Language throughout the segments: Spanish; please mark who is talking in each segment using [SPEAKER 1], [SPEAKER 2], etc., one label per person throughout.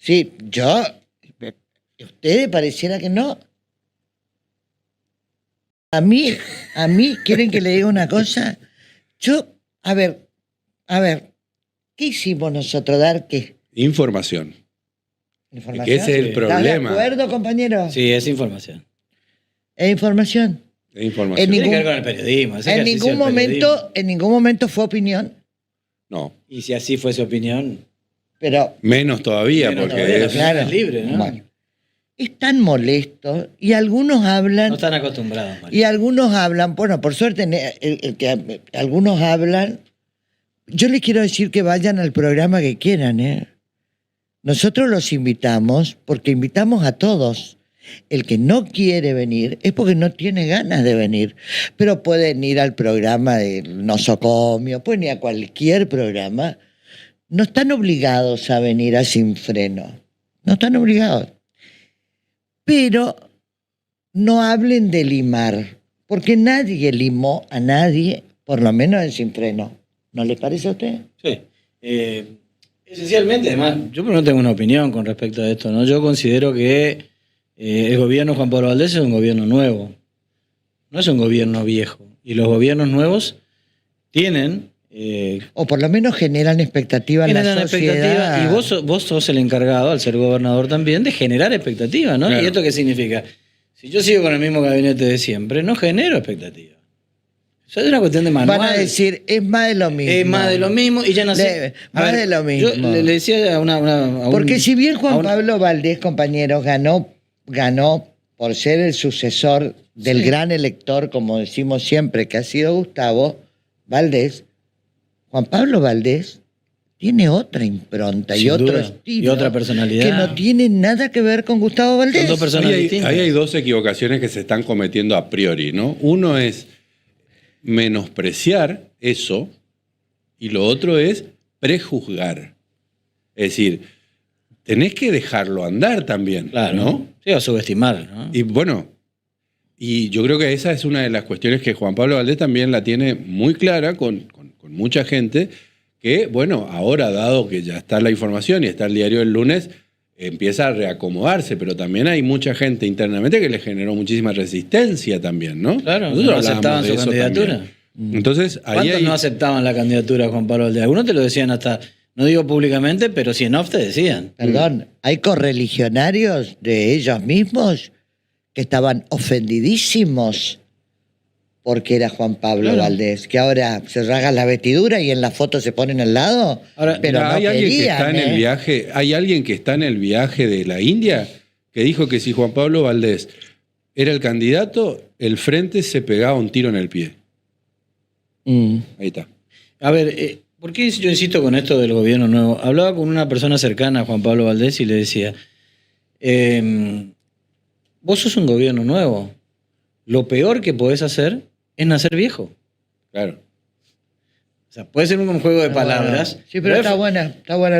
[SPEAKER 1] Sí, ustedes pareciera que no. A mí, ¿quieren que le diga una cosa? A ver, ¿qué hicimos nosotros? ¿Dar qué?
[SPEAKER 2] Información.
[SPEAKER 1] ¿Información?
[SPEAKER 2] Que ese es el problema.
[SPEAKER 1] ¿Estás de acuerdo, compañero?
[SPEAKER 3] Sí, es información.
[SPEAKER 1] ¿Es información?
[SPEAKER 2] Es información.
[SPEAKER 3] Tiene que ver con el periodismo.
[SPEAKER 1] En ningún momento fue opinión.
[SPEAKER 2] No.
[SPEAKER 3] Y si así fuese opinión,
[SPEAKER 1] Pero,
[SPEAKER 2] Menos todavía,
[SPEAKER 3] menos
[SPEAKER 2] porque
[SPEAKER 3] todavía, la
[SPEAKER 2] es...
[SPEAKER 3] opinión
[SPEAKER 1] claro.
[SPEAKER 3] es libre, ¿no?
[SPEAKER 1] Bueno, es tan molesto y algunos hablan...
[SPEAKER 3] No están acostumbrados, Mario.
[SPEAKER 1] Y algunos hablan, bueno, por suerte, algunos hablan. Yo les quiero decir que vayan al programa que quieran, ¿eh? Nosotros los invitamos porque invitamos a todos. El que no quiere venir es porque no tiene ganas de venir. Pero pueden ir al programa del nosocomio, pueden ir a cualquier programa. No están obligados a venir a Sin Freno. No están obligados. Pero no hablen de limar, porque nadie limó a nadie, por lo menos en Sin Freno. ¿No les parece a usted?
[SPEAKER 3] Sí. Esencialmente, además, yo no tengo una opinión con respecto a esto, ¿no? Yo considero que el gobierno de Juan Pablo Valdés es un gobierno nuevo, no es un gobierno viejo. Y los gobiernos nuevos tienen...
[SPEAKER 1] O por lo menos generan expectativa en la sociedad.
[SPEAKER 3] Y vos sos el encargado, al ser gobernador también, de generar expectativa, ¿no?
[SPEAKER 2] Claro.
[SPEAKER 3] ¿Y esto qué significa? Si yo sigo con el mismo gabinete de siempre, no genero expectativa. Eso es una cuestión de manual.
[SPEAKER 1] Van a decir, es más de lo mismo.
[SPEAKER 3] Es más de lo mismo y ya no sé.
[SPEAKER 1] Más de lo mismo.
[SPEAKER 3] Yo le decía a a
[SPEAKER 1] Porque si bien Juan Pablo Valdés, compañeros, ganó por ser el sucesor del gran elector, como decimos siempre, que ha sido Gustavo Valdés, Juan Pablo Valdés tiene otra impronta
[SPEAKER 3] Sin
[SPEAKER 1] y otro
[SPEAKER 3] duda.
[SPEAKER 1] estilo.
[SPEAKER 3] Y otra personalidad.
[SPEAKER 1] Que no tiene nada que ver con Gustavo Valdés.
[SPEAKER 3] Son dos personas distintas.
[SPEAKER 2] Ahí hay dos equivocaciones que se están cometiendo a priori, ¿no? Uno es menospreciar eso y lo otro es prejuzgar. Es decir, tenés que dejarlo andar también,
[SPEAKER 3] Claro,
[SPEAKER 2] ¿no?
[SPEAKER 3] Sí, o subestimar, ¿no?
[SPEAKER 2] Y bueno, y yo creo que esa es una de las cuestiones que Juan Pablo Valdés también la tiene muy clara con mucha gente, que, bueno, ahora dado que ya está la información y está el diario del lunes, empieza a reacomodarse, pero también hay mucha gente internamente que le generó muchísima resistencia también, ¿no?
[SPEAKER 3] Claro,
[SPEAKER 2] Nosotros
[SPEAKER 3] no
[SPEAKER 2] hablábamos
[SPEAKER 3] aceptaban
[SPEAKER 2] de
[SPEAKER 3] su
[SPEAKER 2] eso
[SPEAKER 3] candidatura.
[SPEAKER 2] también. Entonces, ahí
[SPEAKER 3] ¿Cuántos
[SPEAKER 2] hay...
[SPEAKER 3] no aceptaban la candidatura de Juan Pablo Valdés? Algunos te lo decían hasta, no digo públicamente, pero si en off te decían.
[SPEAKER 1] Perdón, hay correligionarios de ellos mismos que estaban ofendidísimos porque era Juan Pablo
[SPEAKER 3] Claro.
[SPEAKER 1] Valdés, que ahora se rasgan la vestidura y en la foto se ponen al lado,
[SPEAKER 3] Ahora,
[SPEAKER 1] pero no
[SPEAKER 2] hay alguien que
[SPEAKER 1] querían,
[SPEAKER 2] está en el viaje, hay alguien que está en el viaje de la India que dijo que si Juan Pablo Valdés era el candidato, el frente se pegaba un tiro en el pie. Ahí está.
[SPEAKER 3] A ver, ¿por qué yo insisto con esto del gobierno nuevo? Hablaba con una persona cercana a Juan Pablo Valdés y le decía, vos sos un gobierno nuevo. Lo peor que podés hacer es nacer viejo.
[SPEAKER 2] Claro.
[SPEAKER 3] O sea, puede ser un juego de palabras.
[SPEAKER 1] Sí, pero está buena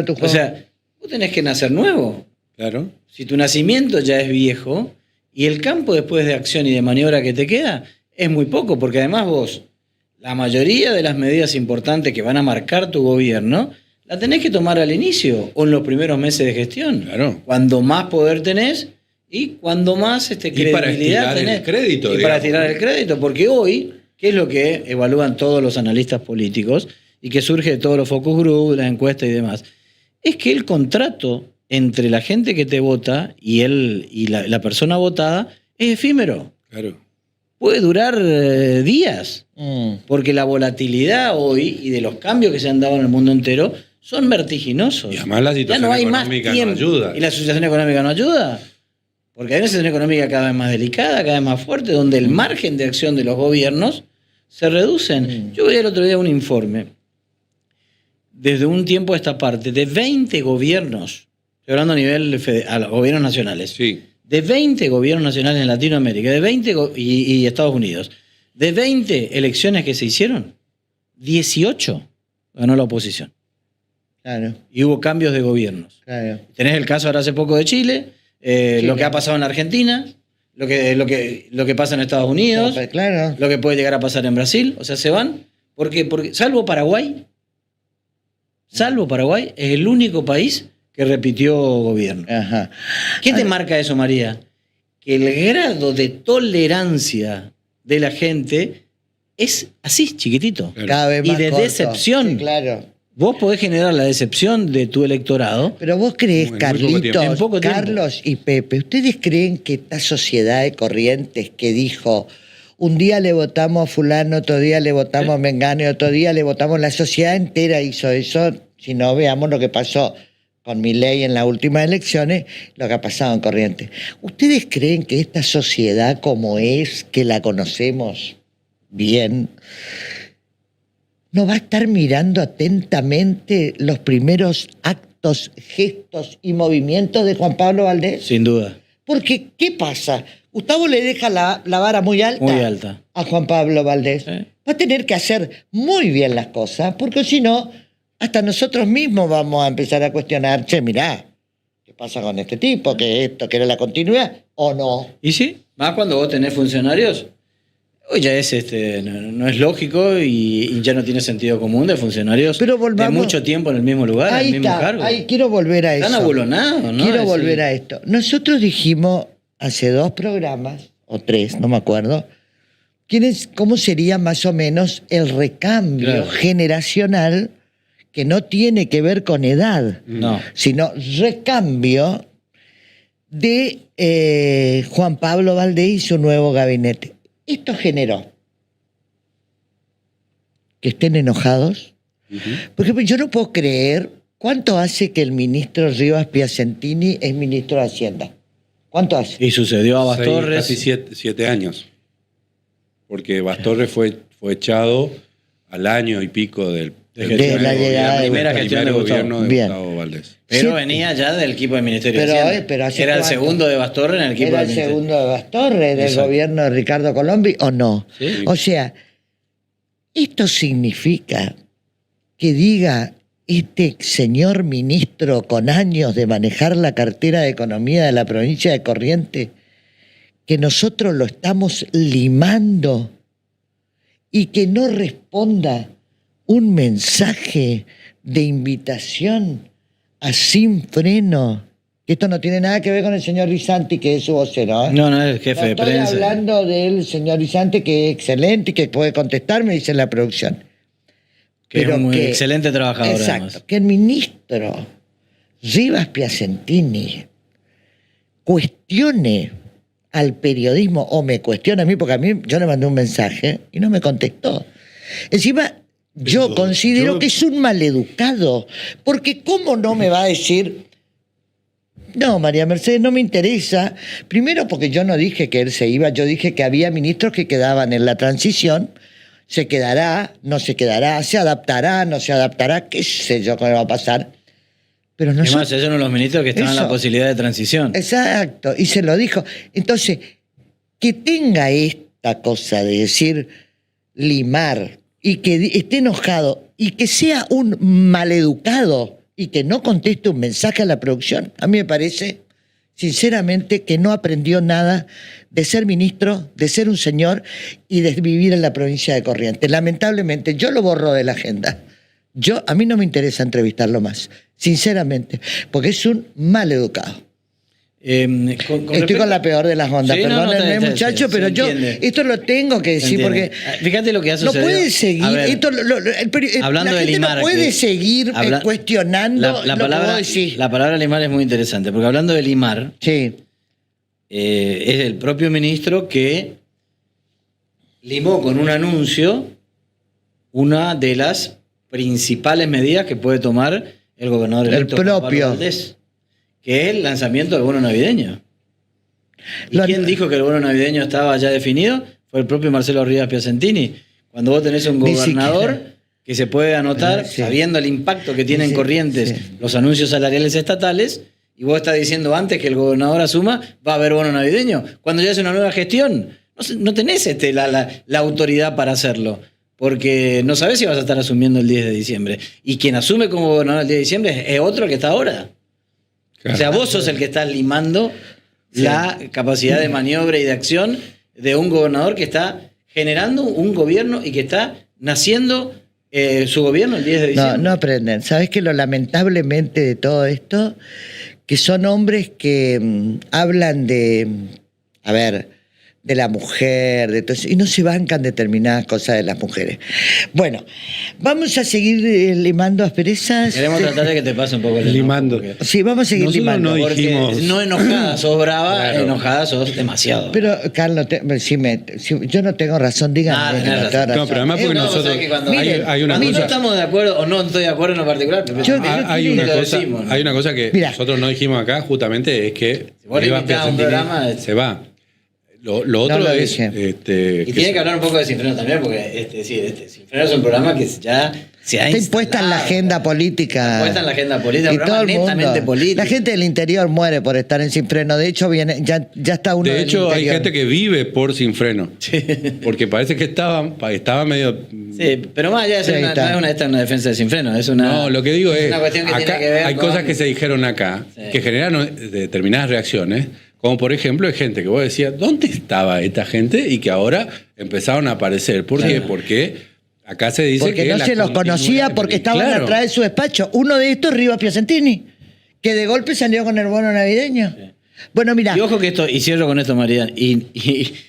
[SPEAKER 1] tu juego.
[SPEAKER 3] O sea, vos tenés que nacer nuevo.
[SPEAKER 2] Claro.
[SPEAKER 3] Si tu nacimiento ya es viejo y el campo después de acción y de maniobra que te queda es muy poco, porque además vos, la mayoría de las medidas importantes que van a marcar tu gobierno, la tenés que tomar al inicio o en los primeros meses de gestión.
[SPEAKER 2] Claro.
[SPEAKER 3] Cuando más poder tenés y cuando más credibilidad
[SPEAKER 2] para estirar
[SPEAKER 3] tenés.
[SPEAKER 2] el crédito,
[SPEAKER 3] Y para
[SPEAKER 2] digamos,
[SPEAKER 3] estirar
[SPEAKER 2] ¿no?
[SPEAKER 3] el crédito, porque hoy, ¿qué es lo que evalúan todos los analistas políticos y que surge de todos los focus group, las encuestas y demás? Es que el contrato entre la gente que te vota y la persona votada es efímero.
[SPEAKER 2] Claro.
[SPEAKER 3] Puede durar días, porque la volatilidad hoy y de los cambios que se han dado en el mundo entero son vertiginosos.
[SPEAKER 2] Y además la situación
[SPEAKER 3] Ya no hay más
[SPEAKER 2] económica no
[SPEAKER 3] tiempo.
[SPEAKER 2] ayuda.
[SPEAKER 3] ¿Y la situación económica no ayuda? Porque hay una situación económica cada vez más delicada, cada vez más fuerte, donde el margen de acción de los gobiernos se reducen. Yo veía el otro día un informe, desde un tiempo a esta parte, de 20 gobiernos, estoy hablando a nivel a los gobiernos nacionales,
[SPEAKER 2] Sí.
[SPEAKER 3] de 20 gobiernos nacionales en Latinoamérica, de 20 y Estados Unidos, de 20 elecciones que se hicieron, 18 ganó la oposición.
[SPEAKER 1] Claro,
[SPEAKER 3] Y hubo cambios de gobiernos.
[SPEAKER 1] claro.
[SPEAKER 3] Tenés el caso ahora hace poco de Chile, lo que ha pasado en Argentina, lo que pasa en Estados Unidos,
[SPEAKER 1] Claro.
[SPEAKER 3] lo que puede llegar a pasar en Brasil. O sea, se van, porque salvo Paraguay, es el único país que repitió gobierno.
[SPEAKER 1] Ajá.
[SPEAKER 3] ¿Qué te marca eso, María? Que el grado de tolerancia de la gente es así, chiquitito.
[SPEAKER 1] Cada vez más
[SPEAKER 3] Y de
[SPEAKER 1] corto.
[SPEAKER 3] decepción.
[SPEAKER 1] Sí, claro.
[SPEAKER 3] Vos podés generar la decepción de tu electorado.
[SPEAKER 1] Pero vos creés,
[SPEAKER 2] En muy poco tiempo.
[SPEAKER 3] En
[SPEAKER 1] Carlitos,
[SPEAKER 3] poco tiempo.
[SPEAKER 1] Carlos y Pepe, ¿ustedes creen que esta sociedad de corrientes que dijo un día le votamos a fulano, otro día le votamos a Mengano y otro día le votamos, la sociedad entera hizo eso? Si no, veamos lo que pasó con Milei en las últimas elecciones, lo que ha pasado en Corrientes. ¿Ustedes creen que esta sociedad como es, que la conocemos bien, no va a estar mirando atentamente los primeros actos, gestos y movimientos de Juan Pablo Valdés?
[SPEAKER 3] Sin duda.
[SPEAKER 1] Porque, ¿qué pasa? Gustavo le deja la vara muy alta,
[SPEAKER 3] Muy alta.
[SPEAKER 1] a Juan Pablo Valdés.
[SPEAKER 3] Sí.
[SPEAKER 1] Va a tener que hacer muy bien las cosas, porque si no, hasta nosotros mismos vamos a empezar a cuestionar, che, mirá, ¿qué pasa con este tipo? ¿Que esto, que era la continuidad? ¿O no?
[SPEAKER 3] ¿Y sí? Más cuando vos tenés funcionarios, hoy ya es no es lógico y ya no tiene sentido común de funcionarios
[SPEAKER 1] Pero volvamos-
[SPEAKER 3] de mucho tiempo en el mismo lugar, en
[SPEAKER 1] Ahí
[SPEAKER 3] el mismo
[SPEAKER 1] está,
[SPEAKER 3] cargo.
[SPEAKER 1] ahí quiero volver a eso.
[SPEAKER 3] Están abulonados, ¿no?
[SPEAKER 1] Quiero
[SPEAKER 3] Es
[SPEAKER 1] volver
[SPEAKER 3] decir,
[SPEAKER 1] a esto. Nosotros dijimos hace 2 programas, o 3, no me acuerdo, cómo sería más o menos el recambio
[SPEAKER 3] Claro.
[SPEAKER 1] generacional que no tiene que ver con edad,
[SPEAKER 3] No.
[SPEAKER 1] sino recambio de Juan Pablo Valdés y su nuevo gabinete. Esto generó que estén enojados. Por ejemplo, yo no puedo creer cuánto hace que el ministro Rivas Piacentini es ministro de Hacienda. ¿Cuánto hace?
[SPEAKER 3] Y sucedió a Bastorres.
[SPEAKER 2] Casi 7 años. Porque Bastorres fue echado al año y pico del
[SPEAKER 3] De
[SPEAKER 2] primer
[SPEAKER 1] la
[SPEAKER 2] gobierno-
[SPEAKER 1] llegada de
[SPEAKER 3] primera
[SPEAKER 2] del
[SPEAKER 3] gestión de
[SPEAKER 2] primer
[SPEAKER 3] Gustavo.
[SPEAKER 2] gobierno de
[SPEAKER 1] Bien.
[SPEAKER 2] Gustavo Valdés.
[SPEAKER 3] Pero
[SPEAKER 1] Sí.
[SPEAKER 3] venía ya del equipo del Ministerio
[SPEAKER 1] Pero,
[SPEAKER 3] de Hacienda.
[SPEAKER 1] pero ¿hace
[SPEAKER 3] Era el
[SPEAKER 1] cuánto?
[SPEAKER 3] segundo de Bastorres en el equipo
[SPEAKER 1] ¿Era
[SPEAKER 3] del
[SPEAKER 1] el
[SPEAKER 3] Ministerio.
[SPEAKER 1] segundo de Bastorres del
[SPEAKER 3] Exacto.
[SPEAKER 1] gobierno de Ricardo Colombi o no?
[SPEAKER 3] Sí.
[SPEAKER 1] O sea, esto significa que diga este señor ministro con años de manejar la cartera de economía de la provincia de Corrientes que nosotros lo estamos limando y que no responda un mensaje de invitación a Sin Freno, que esto no tiene nada que ver con el señor Risanti, que es su vocero, ¿eh?
[SPEAKER 3] No, no, es el jefe
[SPEAKER 1] No
[SPEAKER 3] de
[SPEAKER 1] estoy
[SPEAKER 3] prensa.
[SPEAKER 1] hablando del señor Risanti, que es excelente y que puede contestarme, dice la producción.
[SPEAKER 3] Que es
[SPEAKER 1] Pero
[SPEAKER 3] un
[SPEAKER 1] que-
[SPEAKER 3] excelente trabajador,
[SPEAKER 1] Exacto,
[SPEAKER 3] además.
[SPEAKER 1] que el ministro Rivas Piacentini cuestione al periodismo, o me cuestiona a mí, porque a mí yo le mandé un mensaje y no me contestó. Encima, yo
[SPEAKER 2] Pero
[SPEAKER 1] considero
[SPEAKER 2] yo-
[SPEAKER 1] que es un maleducado, porque ¿cómo no me va a decir? No, María Mercedes, no me interesa. Primero porque yo no dije que él se iba, yo dije que había ministros que quedaban en la transición. Se quedará, no se quedará, se adaptará, no se adaptará, qué sé yo qué va a pasar. Pero no
[SPEAKER 3] Además, es uno de los ministros que estaban en la
[SPEAKER 1] Eso.
[SPEAKER 3] posibilidad de transición.
[SPEAKER 1] Exacto, y se lo dijo. Entonces, que tenga esta cosa de decir limar y que esté enojado y que sea un maleducado y que no conteste un mensaje a la producción, a mí me parece, sinceramente, que no aprendió nada de ser ministro, de ser un señor y de vivir en la provincia de Corrientes. Lamentablemente, yo lo borro de la agenda. A mí no me interesa entrevistarlo más, sinceramente, porque es un maleducado. Estoy con la peor de las ondas,
[SPEAKER 3] Sí, no, no,
[SPEAKER 1] perdónenme,
[SPEAKER 3] está-
[SPEAKER 1] muchachos,
[SPEAKER 3] se
[SPEAKER 1] pero yo
[SPEAKER 3] entiende.
[SPEAKER 1] esto lo tengo que
[SPEAKER 3] Se
[SPEAKER 1] decir
[SPEAKER 3] entiende.
[SPEAKER 1] porque
[SPEAKER 3] Fíjate lo que ha
[SPEAKER 1] no
[SPEAKER 3] sucedido.
[SPEAKER 1] puede seguir,
[SPEAKER 3] A ver, hablando
[SPEAKER 1] la
[SPEAKER 3] de
[SPEAKER 1] gente
[SPEAKER 3] limar,
[SPEAKER 1] no puede
[SPEAKER 3] que-
[SPEAKER 1] seguir cuestionando
[SPEAKER 3] la
[SPEAKER 1] lo
[SPEAKER 3] palabra,
[SPEAKER 1] que vos decís.
[SPEAKER 3] la palabra limar es muy interesante, porque hablando de limar,
[SPEAKER 1] Sí,
[SPEAKER 3] es el propio ministro que limó con un anuncio una de las principales medidas que puede tomar el gobernador
[SPEAKER 1] El
[SPEAKER 3] electo Juan Pablo
[SPEAKER 1] propio.
[SPEAKER 3] Valdés, que es el lanzamiento del bono navideño. ¿Y
[SPEAKER 1] Lo-
[SPEAKER 3] quién dijo que el bono navideño estaba ya definido? Fue el propio Marcelo Rivas Piacentini. Cuando vos tenés un
[SPEAKER 1] Ni
[SPEAKER 3] gobernador
[SPEAKER 1] siquiera.
[SPEAKER 3] que se puede anotar,
[SPEAKER 1] Sí.
[SPEAKER 3] sabiendo el impacto que tienen
[SPEAKER 1] Sí,
[SPEAKER 3] Corrientes
[SPEAKER 1] sí.
[SPEAKER 3] los anuncios salariales estatales, y vos estás diciendo antes que el gobernador asuma, va a haber bono navideño. Cuando ya es una nueva gestión, no tenés la autoridad para hacerlo, porque no sabés si vas a estar asumiendo el 10 de diciembre. Y quien asume como gobernador el 10 de diciembre es otro que está ahora. O sea, vos sos el que estás limando la capacidad de maniobra y de acción de un gobernador que está generando un gobierno y que está naciendo ¿Su gobierno el 10 de diciembre?
[SPEAKER 1] No aprenden. ¿Sabes que lo lamentablemente de todo esto? Que son hombres que hablan de, a ver, de la mujer, de todo eso, y no se bancan determinadas cosas de las mujeres. Bueno, vamos a seguir limando asperezas.
[SPEAKER 3] Queremos tratar de que te pase un poco el enojo,
[SPEAKER 2] Limando.
[SPEAKER 3] porque-
[SPEAKER 1] Sí, vamos a seguir
[SPEAKER 2] Nosotros
[SPEAKER 1] limando.
[SPEAKER 2] no
[SPEAKER 3] Porque
[SPEAKER 2] dijimos-
[SPEAKER 3] no enojada, sos brava,
[SPEAKER 2] Claro.
[SPEAKER 3] enojada sos demasiado.
[SPEAKER 1] Pero, Carlos, si yo no tengo razón, díganme que
[SPEAKER 3] tenés
[SPEAKER 1] no tengo
[SPEAKER 3] razón.
[SPEAKER 1] razón.
[SPEAKER 2] No, pero además porque
[SPEAKER 3] No, vos
[SPEAKER 2] nosotros...
[SPEAKER 3] sabés que cuando,
[SPEAKER 2] hay una
[SPEAKER 3] cuando no
[SPEAKER 2] cosa...
[SPEAKER 3] estamos de acuerdo o no estoy de acuerdo en lo particular, pero
[SPEAKER 1] Yo-
[SPEAKER 2] Hay una
[SPEAKER 3] lo
[SPEAKER 2] cosa,
[SPEAKER 3] decimos, ¿no?
[SPEAKER 2] hay una cosa que
[SPEAKER 1] Mira.
[SPEAKER 2] nosotros no dijimos acá, justamente, es que
[SPEAKER 3] Si vos le
[SPEAKER 2] Rivas
[SPEAKER 3] invitás a un
[SPEAKER 2] Piacentini
[SPEAKER 3] programa,
[SPEAKER 2] se va. Lo otro
[SPEAKER 1] lo
[SPEAKER 2] es...
[SPEAKER 1] dije.
[SPEAKER 3] Y tiene que hablar un poco de Sin Freno también, porque Sin Freno es un programa que ya se ha
[SPEAKER 1] Está impuesta en la
[SPEAKER 3] instalado.
[SPEAKER 1] agenda política.
[SPEAKER 3] Está impuesta en la agenda política,
[SPEAKER 1] Y
[SPEAKER 3] un
[SPEAKER 1] todo el
[SPEAKER 3] programa
[SPEAKER 1] mundo.
[SPEAKER 3] netamente político.
[SPEAKER 1] La gente del interior muere por estar en Sin Freno. De hecho, ya está uno
[SPEAKER 2] De
[SPEAKER 1] del
[SPEAKER 2] hecho, hay
[SPEAKER 1] interior.
[SPEAKER 2] gente que vive por Sin Freno. Porque parece que estaba medio...
[SPEAKER 3] Sí, pero más allá de ser
[SPEAKER 1] Sí,
[SPEAKER 3] esta no es una defensa de Sin Freno, es una...
[SPEAKER 2] No, lo que digo es,
[SPEAKER 3] una cuestión que
[SPEAKER 2] acá
[SPEAKER 3] tiene que ver
[SPEAKER 2] hay
[SPEAKER 3] con-
[SPEAKER 2] cosas que se dijeron acá
[SPEAKER 3] Sí.
[SPEAKER 2] que generaron determinadas reacciones, como por ejemplo hay gente que vos decías, ¿dónde estaba esta gente? Y que ahora empezaron a aparecer. ¿Por qué? Porque acá se dice
[SPEAKER 1] Porque
[SPEAKER 2] que...
[SPEAKER 1] no
[SPEAKER 2] la
[SPEAKER 1] se los conocía
[SPEAKER 2] continuidad-
[SPEAKER 1] porque estaban
[SPEAKER 2] Claro.
[SPEAKER 1] atrás de su despacho. Uno de estos, Rivas Piacentini, que de golpe salió con el bono navideño. Bueno, mira,
[SPEAKER 3] Y ojo que esto, y cierro con esto, María, y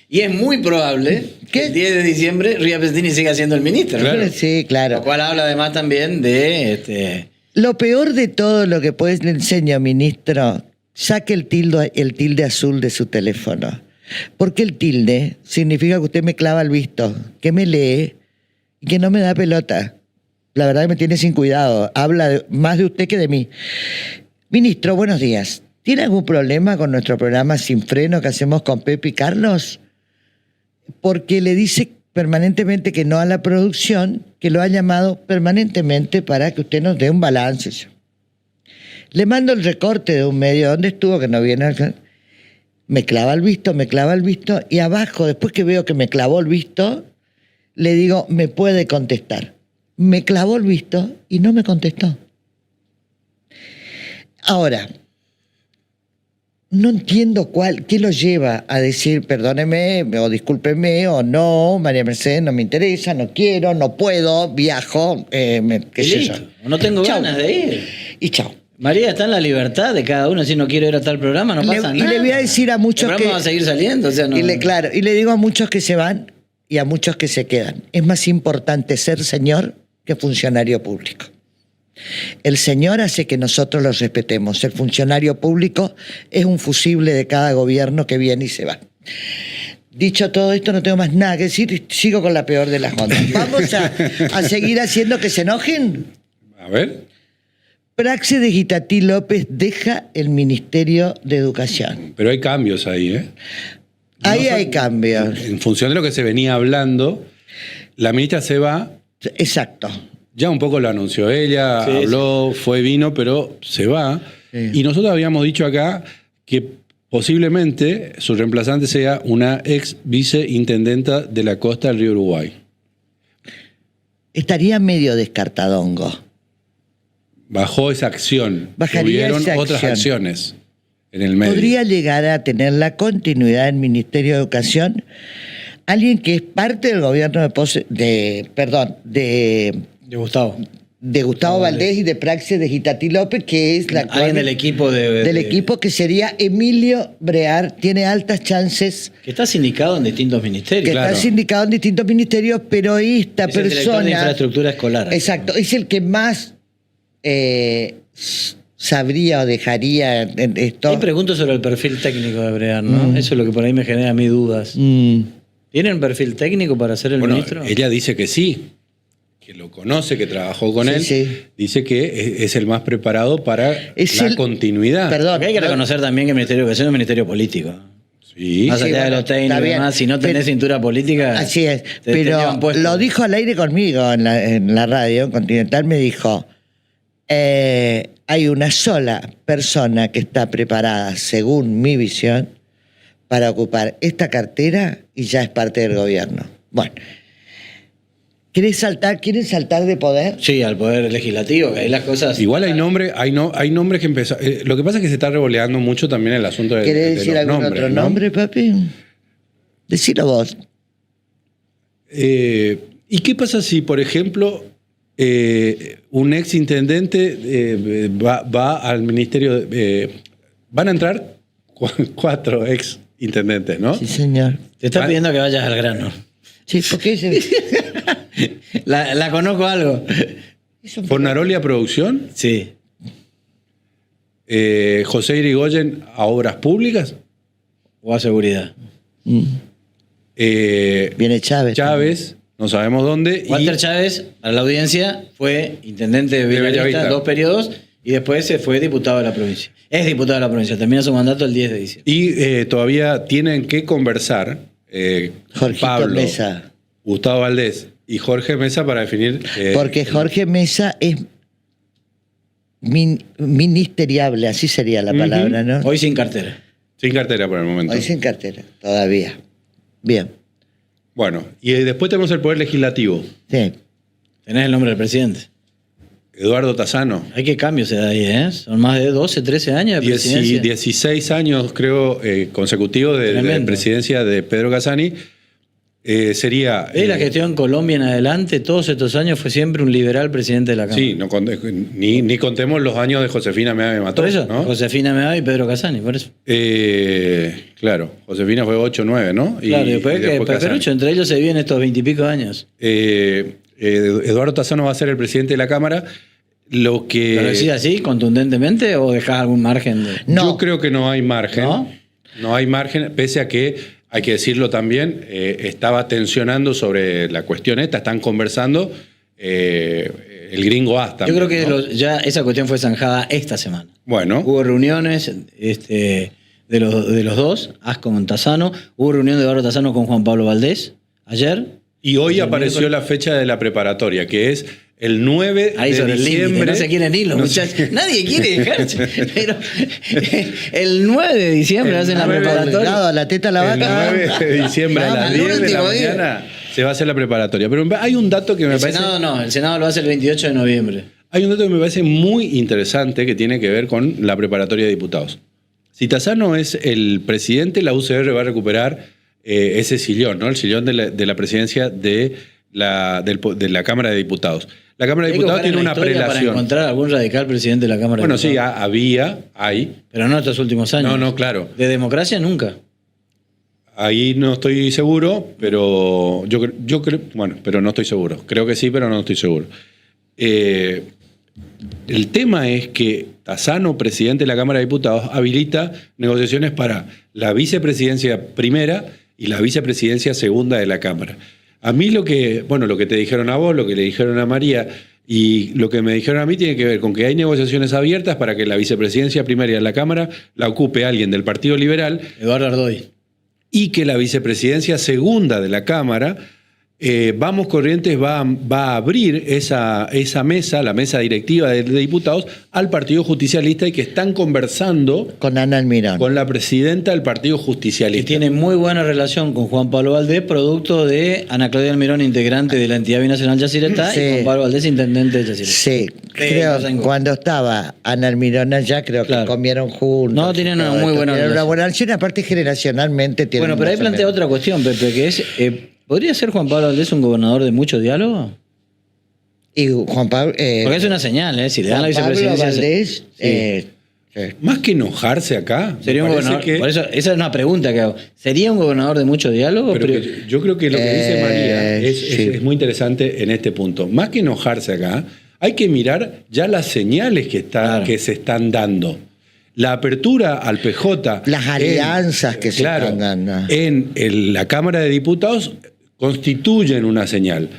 [SPEAKER 3] es muy probable
[SPEAKER 1] ¿Qué?
[SPEAKER 3] que el 10 de diciembre Rivas Piacentini siga siendo el ministro.
[SPEAKER 2] Claro.
[SPEAKER 1] sí, claro.
[SPEAKER 3] Lo cual habla además también de...
[SPEAKER 1] Lo peor de todo lo que pues le enseño, ministro, saque el tilde azul de su teléfono. Porque el tilde significa que usted me clava el visto, que me lee y que no me da pelota. La verdad que me tiene sin cuidado. Habla más de usted que de mí. Ministro, buenos días. ¿Tiene algún problema con nuestro programa Sin Freno que hacemos con Pepe y Carlos? Porque le dice permanentemente que no a la producción, que lo ha llamado permanentemente para que usted nos dé un balance. Le mando el recorte de un medio donde estuvo, que no viene al... me clava el visto, y abajo, después que veo que me clavó el visto, le digo, me puede contestar. Me clavó el visto y no me contestó. Ahora, no entiendo qué lo lleva a decir, perdóneme, o discúlpeme, o no, María Mercedes, no me interesa, no quiero, no puedo, viajo, qué
[SPEAKER 3] Y
[SPEAKER 1] sé
[SPEAKER 3] listo,
[SPEAKER 1] yo.
[SPEAKER 3] no tengo
[SPEAKER 1] Chau.
[SPEAKER 3] ganas de ir.
[SPEAKER 1] Y chao.
[SPEAKER 3] María, está en la libertad de cada uno, si no quiero ir a tal programa, no pasa
[SPEAKER 1] Y
[SPEAKER 3] nada.
[SPEAKER 1] le voy a decir a muchos
[SPEAKER 3] El programa
[SPEAKER 1] que...
[SPEAKER 3] va a seguir saliendo, o sea, no...
[SPEAKER 1] Claro, y le digo a muchos que se van y a muchos que se quedan. Es más importante ser señor que funcionario público. El señor hace que nosotros los respetemos. El funcionario público es un fusible de cada gobierno que viene y se va. Dicho todo esto, no tengo más nada que decir y sigo con la peor de las ondas. Vamos a seguir haciendo que se enojen.
[SPEAKER 2] A ver.
[SPEAKER 1] Praxe de Gitatí López deja el Ministerio de Educación.
[SPEAKER 2] Pero hay cambios ahí, ¿eh?
[SPEAKER 1] Ahí hay cambios.
[SPEAKER 2] En función de lo que se venía hablando, la ministra se va,
[SPEAKER 1] Exacto.
[SPEAKER 2] ya un poco lo anunció ella,
[SPEAKER 3] Sí,
[SPEAKER 2] habló, vino, pero se va.
[SPEAKER 1] Sí.
[SPEAKER 2] Y nosotros habíamos dicho acá que posiblemente su reemplazante sea una ex viceintendenta de la costa del río Uruguay.
[SPEAKER 1] Estaría medio descartadongo.
[SPEAKER 2] Bajó esa acción.
[SPEAKER 1] Bajaría
[SPEAKER 2] Hubieron
[SPEAKER 1] esa
[SPEAKER 2] otras
[SPEAKER 1] acción.
[SPEAKER 2] acciones en el medio.
[SPEAKER 1] Podría llegar a tener la continuidad del Ministerio de Educación alguien que es parte del gobierno de
[SPEAKER 3] Gustavo.
[SPEAKER 1] Gustavo Valdés y de Praxis de Gitatí López, que es la actual-
[SPEAKER 3] Alguien del equipo
[SPEAKER 1] del equipo que sería Emilio Brear. Tiene altas chances,
[SPEAKER 3] Que está sindicado en distintos ministerios.
[SPEAKER 1] que
[SPEAKER 2] Claro.
[SPEAKER 1] está sindicado en distintos ministerios, pero esta
[SPEAKER 3] Es el director de
[SPEAKER 1] persona...
[SPEAKER 3] infraestructura escolar.
[SPEAKER 1] Exacto, es el que más sabría o dejaría en esto.
[SPEAKER 3] Ahí pregunto sobre el perfil técnico de Brear, ¿no? Eso es lo que por ahí me genera a mí dudas. ¿Tiene un perfil técnico para ser el
[SPEAKER 2] Bueno,
[SPEAKER 3] ministro?
[SPEAKER 2] ella dice que sí, que lo conoce, que trabajó con
[SPEAKER 1] Sí,
[SPEAKER 2] él.
[SPEAKER 1] sí.
[SPEAKER 2] Dice que es el más preparado para
[SPEAKER 1] Es
[SPEAKER 2] la
[SPEAKER 1] el-
[SPEAKER 2] continuidad.
[SPEAKER 1] Perdón.
[SPEAKER 3] Porque hay que reconocer también que el Ministerio de Educación es un ministerio político.
[SPEAKER 2] Sí.
[SPEAKER 3] Más
[SPEAKER 1] Sí,
[SPEAKER 3] allá de
[SPEAKER 1] bueno,
[SPEAKER 3] los técnicos
[SPEAKER 1] está
[SPEAKER 3] y
[SPEAKER 1] bien.
[SPEAKER 3] demás, si no tenés
[SPEAKER 1] Pero-
[SPEAKER 3] cintura política.
[SPEAKER 1] Así es,
[SPEAKER 3] te
[SPEAKER 1] pero
[SPEAKER 3] llevan puesto.
[SPEAKER 1] lo dijo al aire conmigo en la radio, en Continental, me dijo, hay una sola persona que está preparada, según mi visión, para ocupar esta cartera y ya es parte del gobierno. Bueno, ¿quieren saltar de poder?
[SPEAKER 3] Sí, al poder legislativo, que ahí las cosas.
[SPEAKER 2] Igual hay nombres que empezaron. Lo que pasa es que se está revoleando mucho también el asunto de
[SPEAKER 1] ¿Querés
[SPEAKER 2] de
[SPEAKER 1] decir
[SPEAKER 2] los
[SPEAKER 1] algún
[SPEAKER 2] nombres,
[SPEAKER 1] otro
[SPEAKER 2] ¿no?
[SPEAKER 1] nombre, papi? Decilo vos.
[SPEAKER 2] ¿Y qué pasa si, por ejemplo, Un ex intendente va al ministerio. Van a entrar 4 ex intendentes, ¿no?
[SPEAKER 1] Sí, señor.
[SPEAKER 3] Te está pidiendo que vayas al grano.
[SPEAKER 1] Sí, porque
[SPEAKER 3] La conozco algo.
[SPEAKER 2] Fornarolia Producción,
[SPEAKER 3] Sí.
[SPEAKER 2] José Irigoyen a Obras Públicas,
[SPEAKER 3] O a seguridad.
[SPEAKER 1] Viene Chávez.
[SPEAKER 2] Chávez, no sabemos dónde.
[SPEAKER 3] Walter Chávez, para la audiencia, fue intendente de Bellavista
[SPEAKER 2] Bellavista.
[SPEAKER 3] 2 periodos y después se fue diputado de la provincia. Es diputado de la provincia, termina su mandato el 10 de diciembre.
[SPEAKER 2] Y todavía tienen que conversar
[SPEAKER 1] Jorgito
[SPEAKER 2] Pablo,
[SPEAKER 1] Mesa.
[SPEAKER 2] Gustavo Valdés y Jorge Mesa para definir.
[SPEAKER 1] Porque Jorge Mesa es ministeriable, así sería la palabra, ¿no?
[SPEAKER 3] Hoy sin cartera.
[SPEAKER 2] Sin cartera por el momento.
[SPEAKER 1] Hoy sin cartera, todavía. Bien.
[SPEAKER 2] Bueno, y después tenemos el Poder Legislativo.
[SPEAKER 1] Sí.
[SPEAKER 3] Tenés el nombre del presidente.
[SPEAKER 2] Eduardo Tassano.
[SPEAKER 3] Hay que cambios de ahí, ¿eh? Son más de 12, 13 años de presidencia.
[SPEAKER 2] 16 años, creo, consecutivos de presidencia de Pedro Casani. Sería.
[SPEAKER 3] La gestión Colombia en adelante, todos estos años, fue siempre un liberal presidente de la Cámara.
[SPEAKER 2] Sí, ni contemos los años de Josefina Meave Mató.
[SPEAKER 3] Por eso,
[SPEAKER 2] ¿no?
[SPEAKER 3] Josefina Meave y Pedro Casani, por eso.
[SPEAKER 2] Claro, Josefina fue 8 9, ¿no?
[SPEAKER 3] Claro, y después Peperucho, entre ellos se viven estos 20 y pico años.
[SPEAKER 2] Eduardo Tassano va a ser el presidente de la Cámara. ¿Lo
[SPEAKER 3] decís así, contundentemente, o dejás algún margen de...?
[SPEAKER 1] No.
[SPEAKER 2] Yo creo que no hay margen. No hay margen, pese a que, hay que decirlo también, estaba tensionando sobre la cuestión esta, están conversando el gringo hasta.
[SPEAKER 3] Yo creo que ya esa cuestión fue zanjada esta semana.
[SPEAKER 2] Bueno.
[SPEAKER 3] Hubo reuniones de los dos, As con Tassano, hubo reunión de Eduardo Tassano con Juan Pablo Valdés ayer.
[SPEAKER 2] Y hoy apareció la fecha de la preparatoria, que es el 9
[SPEAKER 3] ahí
[SPEAKER 2] de
[SPEAKER 3] sobre
[SPEAKER 2] diciembre.
[SPEAKER 3] El límite, no se quieren ir los muchachos. Nadie quiere dejarse. Pero el 9 de diciembre hacen la preparatoria.
[SPEAKER 1] A la teta a la
[SPEAKER 2] El
[SPEAKER 1] vaca.
[SPEAKER 2] 9 de diciembre a las 10 de la mañana se va a hacer la preparatoria. Pero hay un dato que me parece...
[SPEAKER 3] El Senado lo hace el 28 de noviembre.
[SPEAKER 2] Hay un dato que me parece muy interesante que tiene que ver con la preparatoria de diputados. Si Tassano es el presidente, la UCR va a recuperar ese sillón, ¿no? El sillón de la presidencia de la Cámara de Diputados. La Cámara de Diputados tiene una prelación.
[SPEAKER 3] Para encontrar algún radical presidente de la Cámara de Diputados.
[SPEAKER 2] Bueno, sí, hay.
[SPEAKER 3] Pero no estos últimos años.
[SPEAKER 2] No, claro.
[SPEAKER 3] De democracia nunca.
[SPEAKER 2] Ahí no estoy seguro, pero yo creo, bueno, pero no estoy seguro. Creo que sí, pero no estoy seguro. El tema es que Tassano, presidente de la Cámara de Diputados, habilita negociaciones para la vicepresidencia primera y la vicepresidencia segunda de la Cámara. A mí lo que te dijeron a vos, lo que le dijeron a María y lo que me dijeron a mí tiene que ver con que hay negociaciones abiertas para que la vicepresidencia primera de la Cámara la ocupe alguien del Partido Liberal.
[SPEAKER 3] Eduardo Ardoy.
[SPEAKER 2] Y que la vicepresidencia segunda de la Cámara, Vamos Corrientes va a abrir esa mesa, la mesa directiva de diputados, al Partido Justicialista y que están conversando
[SPEAKER 1] con Ana Almirón,
[SPEAKER 2] con la presidenta del Partido Justicialista.
[SPEAKER 3] Que tiene muy buena relación con Juan Pablo Valdés, producto de Ana Claudia Almirón, integrante de la entidad binacional Yacyretá,
[SPEAKER 1] sí.
[SPEAKER 3] Y Juan Pablo Valdés, intendente de Yacyretá.
[SPEAKER 1] Sí, creo que cuando estaba Ana Almirón allá, creo que comieron juntos.
[SPEAKER 3] No, tienen una muy buena relación.
[SPEAKER 1] Una buena relación, aparte generacionalmente tienen.
[SPEAKER 3] Bueno, pero ahí plantea otra cuestión, Pepe, que es... ¿podría ser Juan Pablo Valdés un gobernador de mucho diálogo?
[SPEAKER 1] Y Juan Pablo...
[SPEAKER 3] porque es una señal, si le dan la
[SPEAKER 1] Juan Pablo
[SPEAKER 3] vicepresidencia...
[SPEAKER 1] Valdés,
[SPEAKER 2] más que enojarse acá...
[SPEAKER 3] Sería un gobernador... Por eso, esa es una pregunta que hago. ¿Sería un gobernador de mucho diálogo?
[SPEAKER 2] Pero yo creo que lo que dice María es muy interesante en este punto. Más que enojarse acá, hay que mirar ya las señales que se están dando. La apertura al PJ...
[SPEAKER 1] Las alianzas que se están dando.
[SPEAKER 2] En la Cámara de Diputados constituyen una señal.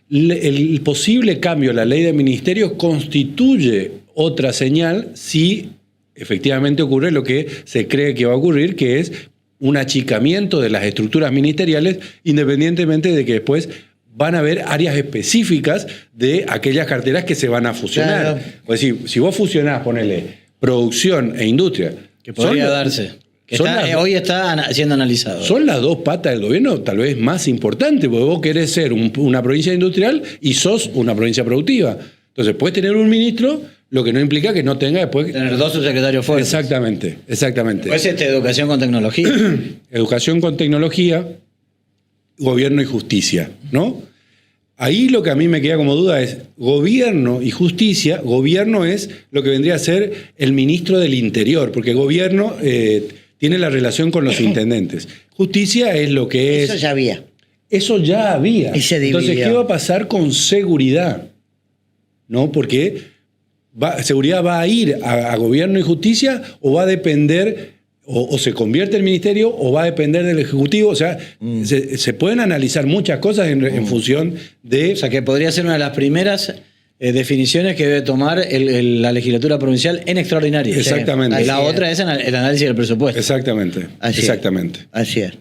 [SPEAKER 2] El posible cambio a la ley de ministerios constituye otra señal si efectivamente ocurre lo que se cree que va a ocurrir, que es un achicamiento de las estructuras ministeriales, independientemente de que después van a haber áreas específicas de aquellas carteras que se van a fusionar. Claro. Pues si vos fusionás, ponele producción e industria.
[SPEAKER 3] Que podría darse. Hoy está siendo analizado.
[SPEAKER 2] Son las dos patas del gobierno tal vez más importantes, porque vos querés ser una provincia industrial y sos una provincia productiva. Entonces, puedes tener un ministro, lo que no implica que no tenga después...
[SPEAKER 3] Tener dos subsecretarios fuertes.
[SPEAKER 2] Exactamente.
[SPEAKER 3] Después educación con tecnología.
[SPEAKER 2] Educación con tecnología, gobierno y justicia, ¿no? Ahí lo que a mí me queda como duda es gobierno y justicia. Gobierno es lo que vendría a ser el ministro del Interior, porque gobierno tiene la relación con los intendentes. Justicia es lo que es...
[SPEAKER 1] Eso ya había.
[SPEAKER 2] Eso ya había.
[SPEAKER 1] Y se dividió.
[SPEAKER 2] Entonces, ¿qué va a pasar con seguridad? ¿No? Porque seguridad va a ir a gobierno y justicia o va a depender, o se convierte el ministerio o va a depender del Ejecutivo. O sea, se pueden analizar muchas cosas en función de...
[SPEAKER 3] O sea, que podría ser una de las primeras definiciones que debe tomar la legislatura provincial en extraordinaria.
[SPEAKER 2] Exactamente.
[SPEAKER 3] Y la otra es el análisis del presupuesto.
[SPEAKER 2] Exactamente.
[SPEAKER 1] Así
[SPEAKER 2] Exactamente.
[SPEAKER 1] Es. Así es.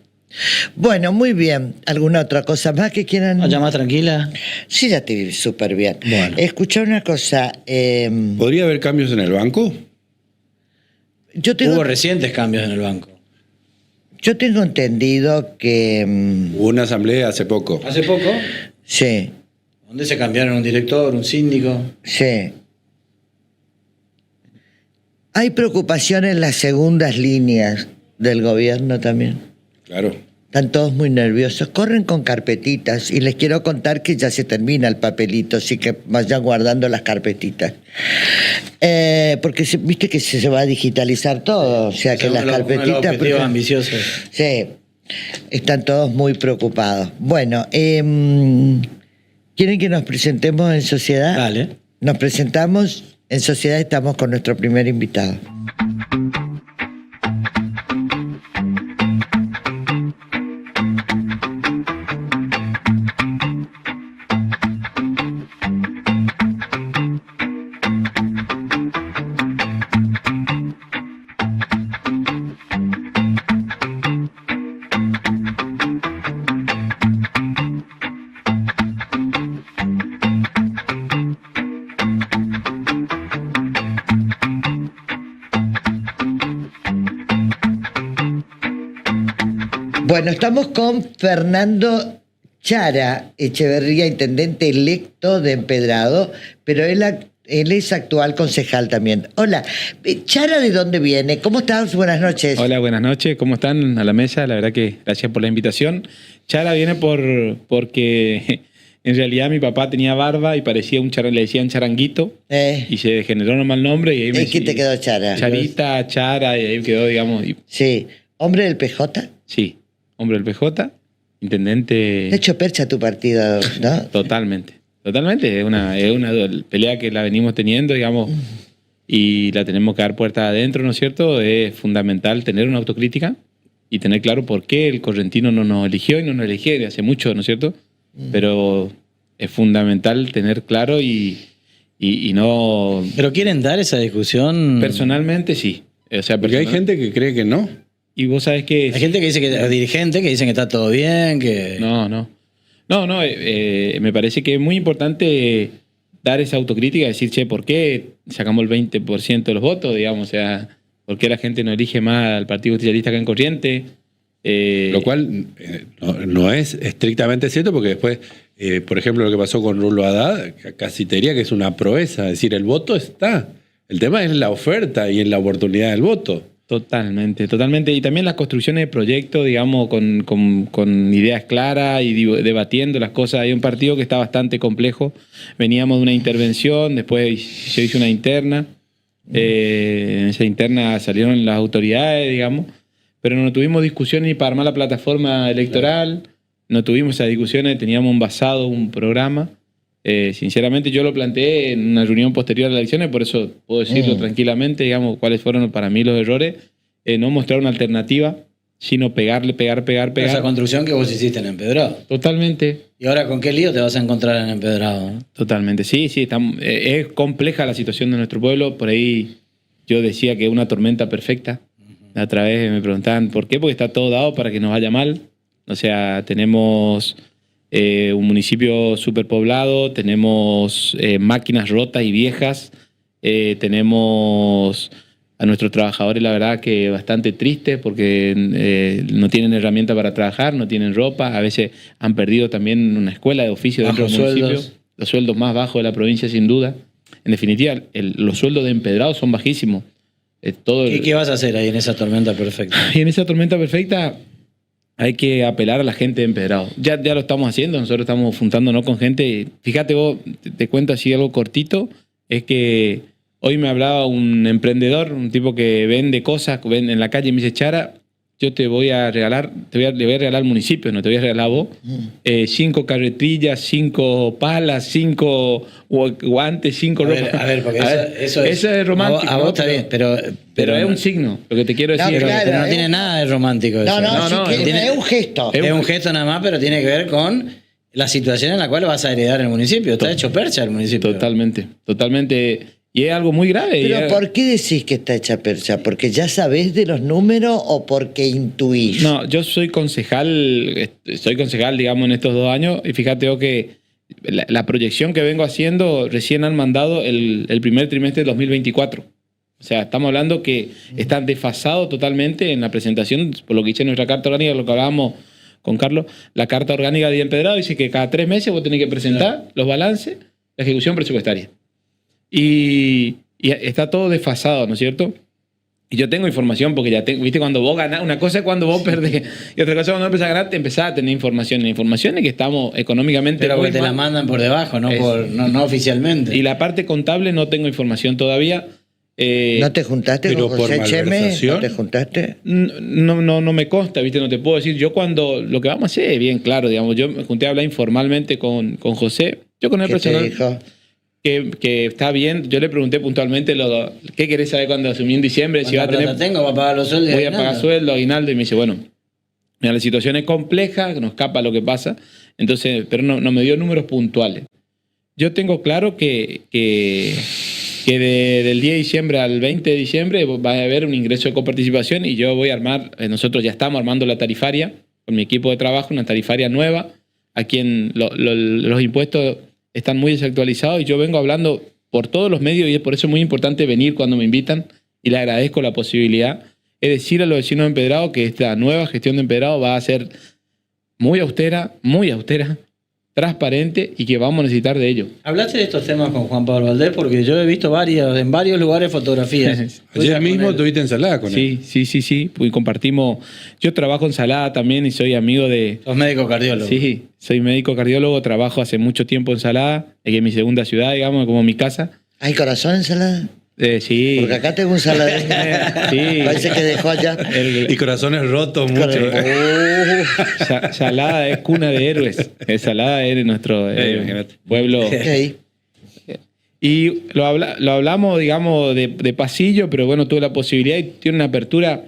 [SPEAKER 1] Bueno, muy bien. ¿Alguna otra cosa más que quieran?
[SPEAKER 3] ¿Ya más tranquila?
[SPEAKER 1] Sí, ya te vi súper bien.
[SPEAKER 3] Bueno.
[SPEAKER 1] Escucha una cosa.
[SPEAKER 2] ¿Podría haber cambios en el banco?
[SPEAKER 3] Hubo recientes cambios en el banco.
[SPEAKER 1] Yo tengo entendido que...
[SPEAKER 2] Hubo una asamblea hace poco.
[SPEAKER 3] ¿Hace poco?
[SPEAKER 1] Sí,
[SPEAKER 3] ¿Dónde se cambiaron un director, un síndico?
[SPEAKER 1] sí. Hay preocupación en las segundas líneas del gobierno también.
[SPEAKER 2] Claro.
[SPEAKER 1] Están todos muy nerviosos. Corren con carpetitas y les quiero contar que ya se termina el papelito, así que vayan guardando las carpetitas. Porque viste que se va a digitalizar todo, o sea que las carpetitas...
[SPEAKER 3] Objetivos ambiciosos.
[SPEAKER 1] Sí, están todos muy preocupados. Bueno, ¿quieren que nos presentemos en sociedad?
[SPEAKER 3] Dale.
[SPEAKER 1] Nos presentamos en sociedad, estamos con nuestro primer invitado. Bueno, estamos con Fernando Chara Echeverría, intendente electo de Empedrado, pero él es actual concejal también. Hola, Chara, ¿de dónde viene? ¿Cómo estás? Buenas noches.
[SPEAKER 4] Hola, buenas noches. ¿Cómo están a la mesa? La verdad que gracias por la invitación. Chara viene porque en realidad mi papá tenía barba y parecía le decían charanguito y se degeneró nomás el nombre. Y ahí
[SPEAKER 1] ¿Qué te quedó Chara?
[SPEAKER 4] Charita, Chara, y ahí quedó, digamos.
[SPEAKER 1] Sí. ¿Hombre del PJ?
[SPEAKER 4] Sí, hombre del PJ, intendente.
[SPEAKER 1] De hecho, percha tu partido, ¿no?
[SPEAKER 4] Totalmente. Es una pelea que la venimos teniendo, digamos, y la tenemos que dar puertas adentro, ¿no es cierto? Es fundamental tener una autocrítica y tener claro por qué el correntino no nos eligió y no nos eligió de hace mucho, ¿no es cierto? Pero es fundamental tener claro y no...
[SPEAKER 3] ¿Pero quieren dar esa discusión?
[SPEAKER 4] Personalmente sí. O sea,
[SPEAKER 2] Porque hay gente que cree que no.
[SPEAKER 4] Y vos sabés que...
[SPEAKER 3] Hay gente que dice que dirigentes que dicen que está todo bien, que...
[SPEAKER 4] No, me parece que es muy importante dar esa autocrítica, decir, che, ¿por qué sacamos el 20% de los votos? Digamos, o sea, ¿por qué la gente no elige más al Partido Justicialista acá en Corrientes?
[SPEAKER 2] Lo cual no es estrictamente cierto, porque después, por ejemplo, lo que pasó con Rulo Haddad, casi te diría que es una proeza. Es decir, el voto está. El tema es la oferta y en la oportunidad del voto.
[SPEAKER 4] Totalmente. Y también las construcciones de proyectos, digamos, con ideas claras y debatiendo las cosas. Hay un partido que está bastante complejo. Veníamos de una intervención, después se hizo una interna. En esa interna salieron las autoridades, digamos, pero no tuvimos discusiones ni para armar la plataforma electoral, no tuvimos esas discusiones, teníamos un programa. Sinceramente yo lo planteé en una reunión posterior a las elecciones, por eso puedo decirlo tranquilamente, digamos, cuáles fueron para mí los errores. No mostrar una alternativa, sino pegar.
[SPEAKER 3] Esa construcción que vos hiciste en Empedrado.
[SPEAKER 4] Totalmente.
[SPEAKER 3] ¿Y ahora con qué lío te vas a encontrar en Empedrado?
[SPEAKER 4] Totalmente, sí. Es compleja la situación de nuestro pueblo. Por ahí yo decía que es una tormenta perfecta. A través me preguntaban por qué, porque está todo dado para que nos vaya mal. O sea, tenemos un municipio superpoblado, tenemos máquinas rotas y viejas, tenemos a nuestros trabajadores, la verdad, que bastante tristes porque no tienen herramientas para trabajar, no tienen ropa, a veces han perdido también una escuela de oficio dentro del municipio, los sueldos más bajos de la provincia sin duda. En definitiva, los sueldos de Empedrado son bajísimos.
[SPEAKER 3] ¿Qué vas a hacer ahí en esa tormenta perfecta?
[SPEAKER 4] Y en esa tormenta perfecta hay que apelar a la gente de Empedrado. Ya lo estamos haciendo, nosotros estamos juntándonos con gente. Fíjate vos, te cuento así algo cortito, es que hoy me hablaba un emprendedor, un tipo que vende cosas vende en la calle y me dice, Chara, yo te voy a regalar, le voy a regalar al municipio, no te voy a regalar a vos, 5 carretillas, 5 palas, 5 guantes, 5 ropas.
[SPEAKER 3] A ver, porque eso
[SPEAKER 4] es romántico.
[SPEAKER 3] A vos está bien, pero
[SPEAKER 4] es un signo, lo que te quiero decir.
[SPEAKER 3] Pero
[SPEAKER 1] claro,
[SPEAKER 3] no tiene nada de romántico eso.
[SPEAKER 1] No, sí,
[SPEAKER 3] tiene-
[SPEAKER 1] es un gesto.
[SPEAKER 3] Es un gesto nada más, pero tiene que ver con la situación en la cual vas a heredar el municipio. Está hecho percha el municipio.
[SPEAKER 4] Totalmente. Y es algo muy grave.
[SPEAKER 1] Pero ¿por qué decís que está hecha percha? ¿Porque ya sabés de los números o porque intuís?
[SPEAKER 4] No, yo soy concejal, digamos, en estos 2 años, y fíjate vos que la proyección que vengo haciendo, recién han mandado el primer trimestre de 2024. O sea, estamos hablando que están desfasados totalmente en la presentación, por lo que dice nuestra carta orgánica, lo que hablábamos con Carlos, la carta orgánica de Empedrado dice que cada 3 meses vos tenés que presentar los balances, la ejecución presupuestaria. Y está todo desfasado, ¿no es cierto? Y yo tengo información porque ya tengo, viste, cuando vos ganás, una cosa es cuando vos perdés y otra cosa es cuando empezás a ganar, te empezás a tener información. La información es que estamos económicamente
[SPEAKER 3] Pero
[SPEAKER 4] muy
[SPEAKER 3] que te la
[SPEAKER 4] mal.
[SPEAKER 3] mandan por debajo, no, no oficialmente.
[SPEAKER 4] Y la parte contable no tengo información todavía.
[SPEAKER 1] ¿No te juntaste
[SPEAKER 2] pero
[SPEAKER 1] con
[SPEAKER 2] por
[SPEAKER 1] José Cheme?
[SPEAKER 2] malversación.
[SPEAKER 1] ¿No te juntaste?
[SPEAKER 4] No me consta, ¿viste? No te puedo decir. Yo cuando lo que vamos a hacer es bien claro, digamos. Yo me junté a hablar informalmente con José. Yo con él
[SPEAKER 1] ¿Qué te
[SPEAKER 4] personal.
[SPEAKER 1] dijo?
[SPEAKER 4] Que está bien. Yo le pregunté puntualmente ¿qué querés saber cuando asumí en diciembre? Si va a tener,
[SPEAKER 3] tengo para pagar los sueldos.
[SPEAKER 4] voy a pagar sueldo, aguinaldo. Y me dice, bueno, mira, la situación es compleja, que nos escapa lo que pasa. Entonces, pero no me dio números puntuales. Yo tengo claro que del 10 de diciembre al 20 de diciembre va a haber un ingreso de coparticipación y yo voy a armar, nosotros ya estamos armando la tarifaria con mi equipo de trabajo, una tarifaria nueva. Aquí los impuestos están muy desactualizados y yo vengo hablando por todos los medios y es por eso muy importante venir cuando me invitan y le agradezco la posibilidad. Es decir a los vecinos de Empedrado que esta nueva gestión de Empedrado va a ser muy austera, transparente y que vamos a necesitar de ello.
[SPEAKER 3] Hablaste de estos temas con Juan Pablo Valdés porque yo he visto en varios lugares fotografías.
[SPEAKER 2] Ayer mismo tuviste ensalada con él.
[SPEAKER 4] Sí, pues compartimos. Yo trabajo en Salada también y soy amigo de...
[SPEAKER 3] Sos médico cardiólogo.
[SPEAKER 4] Sí, soy médico cardiólogo, trabajo hace mucho tiempo en Salada, que es mi segunda ciudad, digamos, como mi casa.
[SPEAKER 1] ¿Hay corazón ensalada?
[SPEAKER 4] Sí.
[SPEAKER 1] Porque acá tengo un saladeño.
[SPEAKER 4] Sí.
[SPEAKER 1] Parece que dejó allá.
[SPEAKER 2] Y corazones rotos mucho.
[SPEAKER 4] Salada es cuna de héroes. Salada es de nuestro pueblo.
[SPEAKER 1] Ok.
[SPEAKER 4] Y lo hablamos, digamos, de pasillo, pero bueno, tuve la posibilidad y tiene una apertura.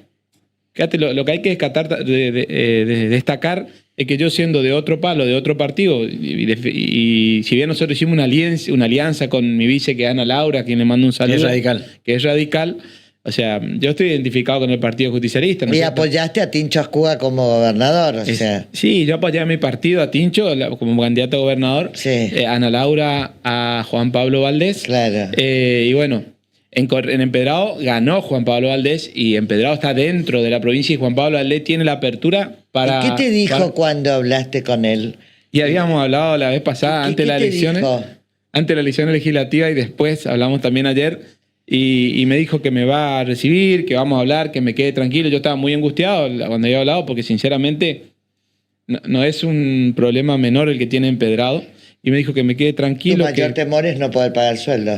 [SPEAKER 4] Fíjate, lo que hay que destacar es que yo siendo de otro palo, de otro partido, y si bien nosotros hicimos una alianza con mi vice, que es Ana Laura, a quien le mando un saludo. Que es radical. O sea, yo estoy identificado con el Partido Justicialista. ¿no?
[SPEAKER 1] Y apoyaste a Tincho Ascúa como gobernador, o sea.
[SPEAKER 4] Sí, yo apoyé a mi partido, a Tincho, como candidato a gobernador.
[SPEAKER 1] Sí.
[SPEAKER 4] Ana Laura a Juan Pablo Valdés.
[SPEAKER 1] Claro.
[SPEAKER 4] Y bueno, en Empedrado ganó Juan Pablo Valdés y Empedrado está dentro de la provincia y Juan Pablo Valdés tiene la apertura para...
[SPEAKER 1] ¿Y qué te dijo cuando hablaste con él?
[SPEAKER 4] Y habíamos hablado la vez pasada, antes de las elecciones. Antes de la elección legislativa y después hablamos también ayer. Y me dijo que me va a recibir, que vamos a hablar, que me quede tranquilo. Yo estaba muy angustiado cuando había hablado porque sinceramente no es un problema menor el que tiene Empedrado. Y me dijo que me quede tranquilo.
[SPEAKER 1] Tu mayor temor es no poder pagar sueldo.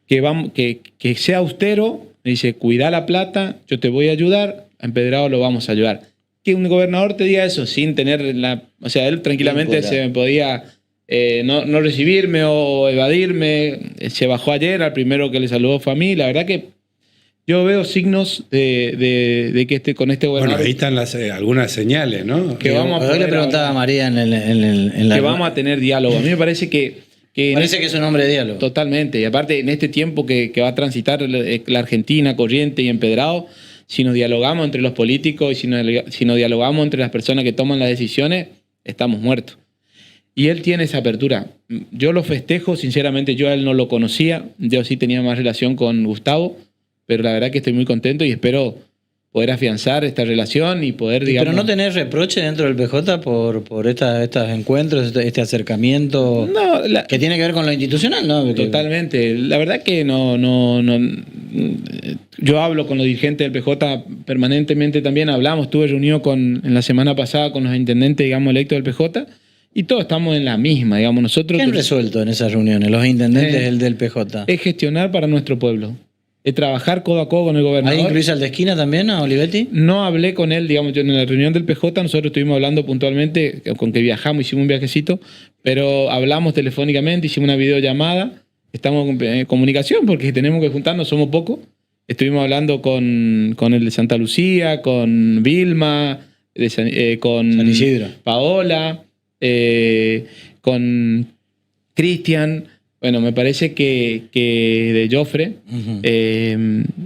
[SPEAKER 4] Que sea austero. Me dice, cuida la plata, yo te voy a ayudar, a Empedrado lo vamos a ayudar. Que un gobernador te diga eso sin tener o sea, él tranquilamente se me podía... no recibirme o evadirme. Se bajó ayer, al primero que le saludó fue a mí. La verdad que yo veo signos de que con este gobernador...
[SPEAKER 2] Bueno, ahí están algunas señales, ¿no?
[SPEAKER 4] Que vamos a
[SPEAKER 3] Hoy le preguntaba a María en la...
[SPEAKER 4] Que vamos a tener diálogo. A mí me parece que
[SPEAKER 3] parece que es un hombre de diálogo.
[SPEAKER 4] Totalmente. Y aparte, en este tiempo que va a transitar la Argentina, Corrientes y Empedrado, si nos dialogamos entre los políticos y si nos dialogamos entre las personas que toman las decisiones, estamos muertos. Y él tiene esa apertura. Yo lo festejo, sinceramente, yo a él no lo conocía. Yo sí tenía más relación con Gustavo, pero la verdad que estoy muy contento y espero poder afianzar esta relación y poder, digamos...
[SPEAKER 3] Pero no tenés reproche dentro del PJ por estos encuentros, este acercamiento que tiene que ver con lo institucional, ¿no?
[SPEAKER 4] Totalmente. La verdad que no yo hablo con los dirigentes del PJ permanentemente también, tuve reunión en la semana pasada con los intendentes, digamos, electos del PJ, y todos estamos en la misma, digamos, nosotros...
[SPEAKER 3] ¿Qué han resuelto en esas reuniones los intendentes del PJ?
[SPEAKER 4] Es gestionar para nuestro pueblo, es trabajar codo a codo con el gobernador.
[SPEAKER 3] ¿Ahí incluís al de esquina también, a Olivetti?
[SPEAKER 4] No hablé con él, digamos, yo en la reunión del PJ nosotros estuvimos hablando puntualmente, con que viajamos, hicimos un viajecito, pero hablamos telefónicamente, hicimos una videollamada, estamos en comunicación porque tenemos que juntarnos, somos pocos. Estuvimos hablando con el de Santa Lucía, con Vilma, con
[SPEAKER 3] San Isidro.
[SPEAKER 4] Paola, con Cristian, bueno, me parece que de Jofre.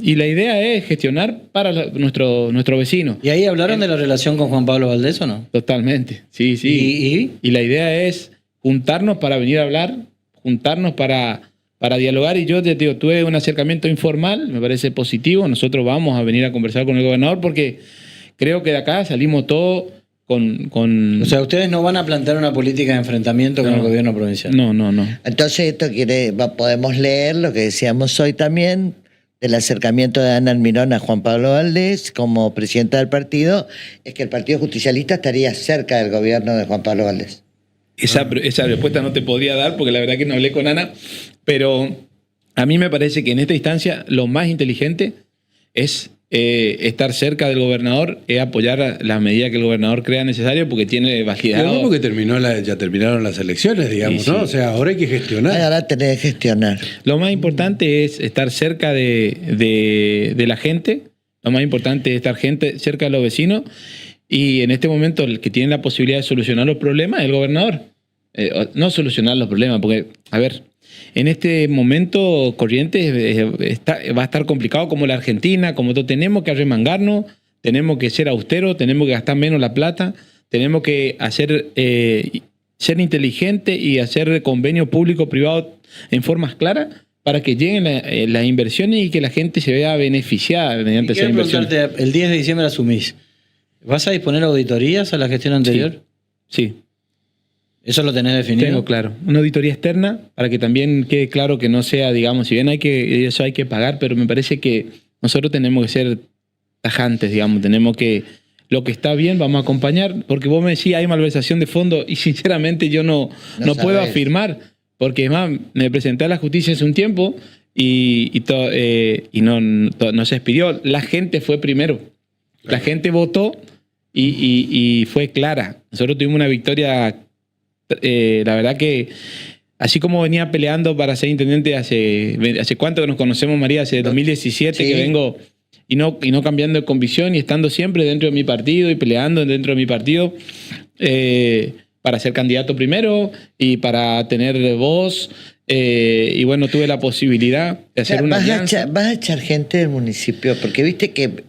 [SPEAKER 4] Y la idea es gestionar para nuestro vecino.
[SPEAKER 3] ¿Y ahí hablaron de la relación con Juan Pablo Valdés o no?
[SPEAKER 4] Totalmente, sí. Y la idea es juntarnos para venir a hablar, juntarnos para dialogar. Y yo te digo, tuve un acercamiento informal, me parece positivo. Nosotros vamos a venir a conversar con el gobernador porque creo que de acá salimos todos con...
[SPEAKER 3] O sea, ustedes no van a plantear una política de enfrentamiento con el gobierno provincial.
[SPEAKER 4] No.
[SPEAKER 1] Entonces esto podemos leer lo que decíamos hoy también, del acercamiento de Ana Almirón a Juan Pablo Valdés como presidenta del partido, es que el Partido Justicialista estaría cerca del gobierno de Juan Pablo Valdés.
[SPEAKER 4] Esa respuesta no te podría dar porque la verdad que no hablé con Ana, pero a mí me parece que en esta instancia lo más inteligente es estar cerca del gobernador, es apoyar las medidas que el gobernador crea necesario porque tiene validado.
[SPEAKER 2] Pero porque ya terminaron las elecciones, digamos,
[SPEAKER 4] Sí,
[SPEAKER 2] ¿no?
[SPEAKER 4] sí.
[SPEAKER 2] O sea, ahora hay que gestionar.
[SPEAKER 1] Ahora tenés que gestionar.
[SPEAKER 4] Lo más importante es estar cerca de la gente, lo más importante es estar cerca de los vecinos, y en este momento el que tiene la posibilidad de solucionar los problemas es el gobernador. No solucionar los problemas, porque, a ver, en este momento Corrientes va a estar complicado como la Argentina, como todo. Tenemos que arremangarnos, tenemos que ser austeros, tenemos que gastar menos la plata, tenemos que ser inteligentes y hacer convenios público-privados en formas claras para que lleguen las inversiones y que la gente se vea beneficiada mediante esas inversiones.
[SPEAKER 3] Preguntarte, el 10 de diciembre asumís. ¿Vas a disponer auditorías a la gestión anterior?
[SPEAKER 4] Sí.
[SPEAKER 3] ¿Eso lo tenés definido?
[SPEAKER 4] Tengo claro. Una auditoría externa para que también quede claro que no sea, digamos, si bien eso hay que pagar, pero me parece que nosotros tenemos que ser tajantes, digamos, tenemos que, lo que está bien vamos a acompañar, porque vos me decís hay malversación de fondos y sinceramente yo no puedo afirmar, porque es más, me presenté a la justicia hace un tiempo y no se expidió. La gente fue primero, la gente votó y fue clara. Nosotros tuvimos una victoria. La verdad que así como venía peleando para ser intendente hace cuánto que nos conocemos, María, hace 2017
[SPEAKER 1] Sí.
[SPEAKER 4] que vengo y no cambiando de convicción y estando siempre dentro de mi partido y peleando dentro de mi partido para ser candidato primero y para tener voz, y bueno, tuve la posibilidad de hacer una alianza.
[SPEAKER 1] Vas a echar gente del municipio, porque viste que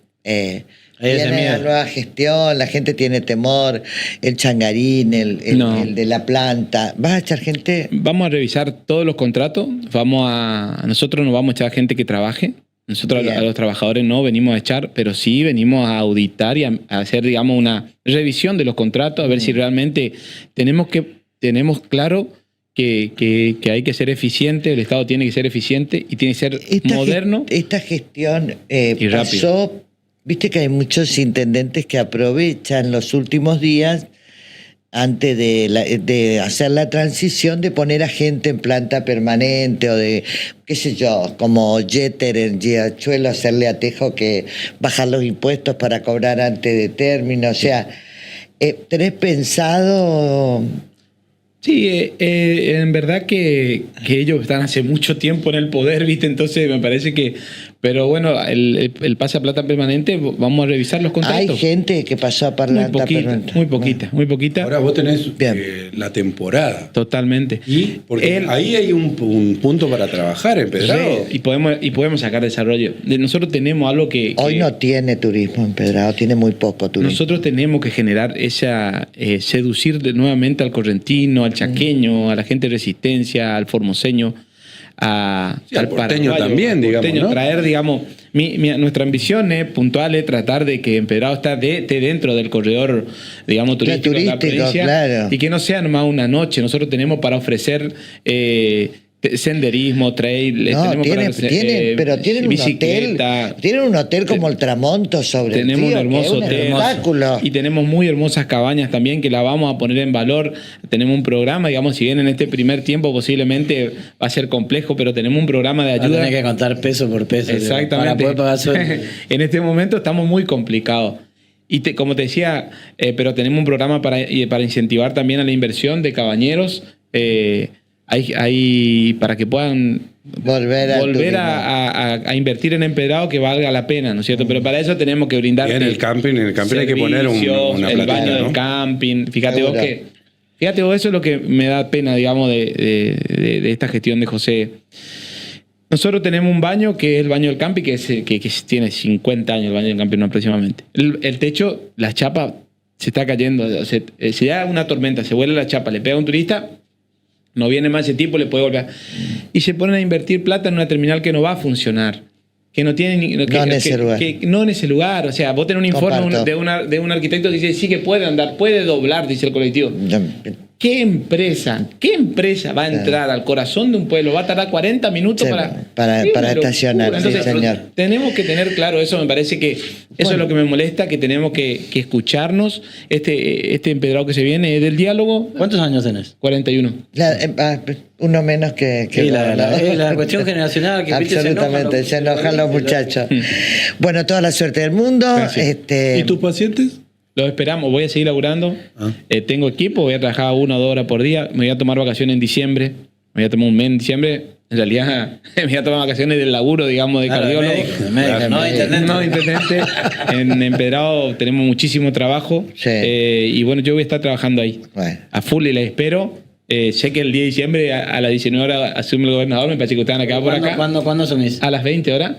[SPEAKER 3] Ahí ese
[SPEAKER 1] viene la
[SPEAKER 3] miedo.
[SPEAKER 1] nueva gestión, la gente tiene temor, el changarín,
[SPEAKER 4] No.
[SPEAKER 1] el de la planta. ¿Vas a echar gente?
[SPEAKER 4] Vamos a revisar todos los contratos. Nosotros no vamos a echar gente que trabaje. Nosotros
[SPEAKER 1] Bien.
[SPEAKER 4] a los trabajadores no venimos a echar, pero sí venimos a auditar y a hacer, digamos, una revisión de los contratos, a ver si realmente tenemos claro que hay que ser eficiente, el Estado tiene que ser eficiente y tiene que ser moderno.
[SPEAKER 1] Esta gestión
[SPEAKER 4] y rápido.
[SPEAKER 1] pasó, viste que hay muchos intendentes que aprovechan los últimos días antes de hacer la transición, de poner a gente en planta permanente o de, qué sé yo, como Jeter en Riachuelo, hacerle a Tejo que bajar los impuestos para cobrar antes de término. O sea, ¿tenés pensado?
[SPEAKER 4] Sí, en verdad que ellos están hace mucho tiempo en el poder, ¿viste? Entonces me parece que... Pero bueno, el pase a plata permanente, vamos a revisar los contratos.
[SPEAKER 1] Hay gente que pasó a planta permanente.
[SPEAKER 4] Muy poquita.
[SPEAKER 2] Ahora vos tenés
[SPEAKER 1] Bien.
[SPEAKER 2] la temporada.
[SPEAKER 4] Totalmente.
[SPEAKER 2] Porque ahí hay un punto para trabajar, Empedrado.
[SPEAKER 4] Sí, y podemos sacar desarrollo. Nosotros tenemos algo que...
[SPEAKER 1] Hoy no tiene turismo Empedrado, tiene muy poco turismo.
[SPEAKER 4] Nosotros tenemos que generar seducir nuevamente al correntino, al chaqueño, a la gente de Resistencia, al formoseño, al
[SPEAKER 2] porteño
[SPEAKER 4] paraguayo,
[SPEAKER 2] también,
[SPEAKER 4] al
[SPEAKER 2] digamos, ¿no?
[SPEAKER 4] Traer, digamos, nuestra ambición es puntual, es tratar de que Empedrado esté dentro del corredor, digamos, turístico de la
[SPEAKER 1] turístico,
[SPEAKER 4] provincia,
[SPEAKER 1] claro.
[SPEAKER 4] y que no sea nomás una noche. Nosotros tenemos para ofrecer senderismo, trail,
[SPEAKER 1] No,
[SPEAKER 4] tenemos
[SPEAKER 1] tienen,
[SPEAKER 4] para-
[SPEAKER 1] pero tienen un hotel.
[SPEAKER 4] bicicleta.
[SPEAKER 1] Tienen un hotel como el Tramonto sobre
[SPEAKER 4] Tenemos
[SPEAKER 1] el río,
[SPEAKER 4] un hermoso
[SPEAKER 1] que es un
[SPEAKER 4] hotel
[SPEAKER 1] espectáculo.
[SPEAKER 4] y tenemos muy hermosas cabañas también que la vamos a poner en valor. Tenemos un programa, digamos, si bien en este primer tiempo posiblemente va a ser complejo, pero tenemos un programa de
[SPEAKER 3] Va a
[SPEAKER 4] ayuda.
[SPEAKER 3] tener que contar peso por peso.
[SPEAKER 4] Exactamente.
[SPEAKER 3] Para poder pagar sueldo.
[SPEAKER 4] En este momento estamos muy complicados. Y como te decía, pero tenemos un programa para incentivar también a la inversión de cabañeros. Hay para que puedan
[SPEAKER 1] Volver al turismo.
[SPEAKER 4] a invertir en empedrado que valga la pena, ¿no es cierto? Pero para eso tenemos que brindar
[SPEAKER 2] Y en el camping hay que poner una
[SPEAKER 4] el
[SPEAKER 2] platita,
[SPEAKER 4] baño
[SPEAKER 2] ¿no?
[SPEAKER 4] del camping. Fíjate
[SPEAKER 1] Seguro.
[SPEAKER 4] vos, eso es lo que me da pena, digamos, de esta gestión de José. Nosotros tenemos un baño que es el baño del camping, que tiene 50 años el baño del camping aproximadamente. El techo, la chapa se está cayendo. Si da una tormenta, se vuela la chapa, le pega a un turista, no viene más ese tipo, le puede volver. Y se ponen a invertir plata en una terminal que no va a funcionar. Que no tiene ni- que-
[SPEAKER 1] No en
[SPEAKER 4] que-
[SPEAKER 1] ese lugar.
[SPEAKER 4] que no en ese lugar. O sea, vos tenés un informe
[SPEAKER 1] Comparto.
[SPEAKER 4] de un arquitecto que dice, sí que puede andar, puede doblar, dice el colectivo. ¿Qué empresa va a entrar al corazón de un pueblo? Va a tardar 40 minutos
[SPEAKER 1] Sí,
[SPEAKER 4] para
[SPEAKER 1] para
[SPEAKER 4] ¡Qué
[SPEAKER 1] estacionar,
[SPEAKER 4] locura!
[SPEAKER 1] sí, señor.
[SPEAKER 4] Tenemos que tener claro eso, me parece que eso
[SPEAKER 1] Bueno.
[SPEAKER 4] es lo que me molesta, que tenemos que escucharnos. Este empedrado que se viene es del diálogo.
[SPEAKER 3] ¿Cuántos años tenés?
[SPEAKER 4] 41.
[SPEAKER 1] Uno menos que
[SPEAKER 3] Sí,
[SPEAKER 1] vos, ¿no?
[SPEAKER 3] es la cuestión generacional que ¿viste?
[SPEAKER 1] Absolutamente, se enojan los muchachos. Bueno, toda la suerte del mundo.
[SPEAKER 4] Gracias.
[SPEAKER 2] ¿Y tus pacientes?
[SPEAKER 4] Los esperamos, voy a seguir laburando.
[SPEAKER 2] Ah.
[SPEAKER 4] Tengo equipo, voy a trabajar 1 o 2 horas por día. Me voy a tomar vacaciones en diciembre. Me voy a tomar un mes en diciembre. En realidad, me voy a tomar vacaciones del laburo, digamos, de
[SPEAKER 3] Claro,
[SPEAKER 4] cardiólogo.
[SPEAKER 3] médico, no de intendente.
[SPEAKER 4] No, intendente. En Empedrado tenemos muchísimo trabajo.
[SPEAKER 1] Sí.
[SPEAKER 4] Y bueno, yo voy a estar trabajando ahí.
[SPEAKER 1] Bueno.
[SPEAKER 4] A full y les espero. Sé que el 10 de diciembre a las 19 horas asume el gobernador. Me parece que ustedes van a quedar por acá.
[SPEAKER 3] ¿Cuándo asumís?
[SPEAKER 4] A las 20 horas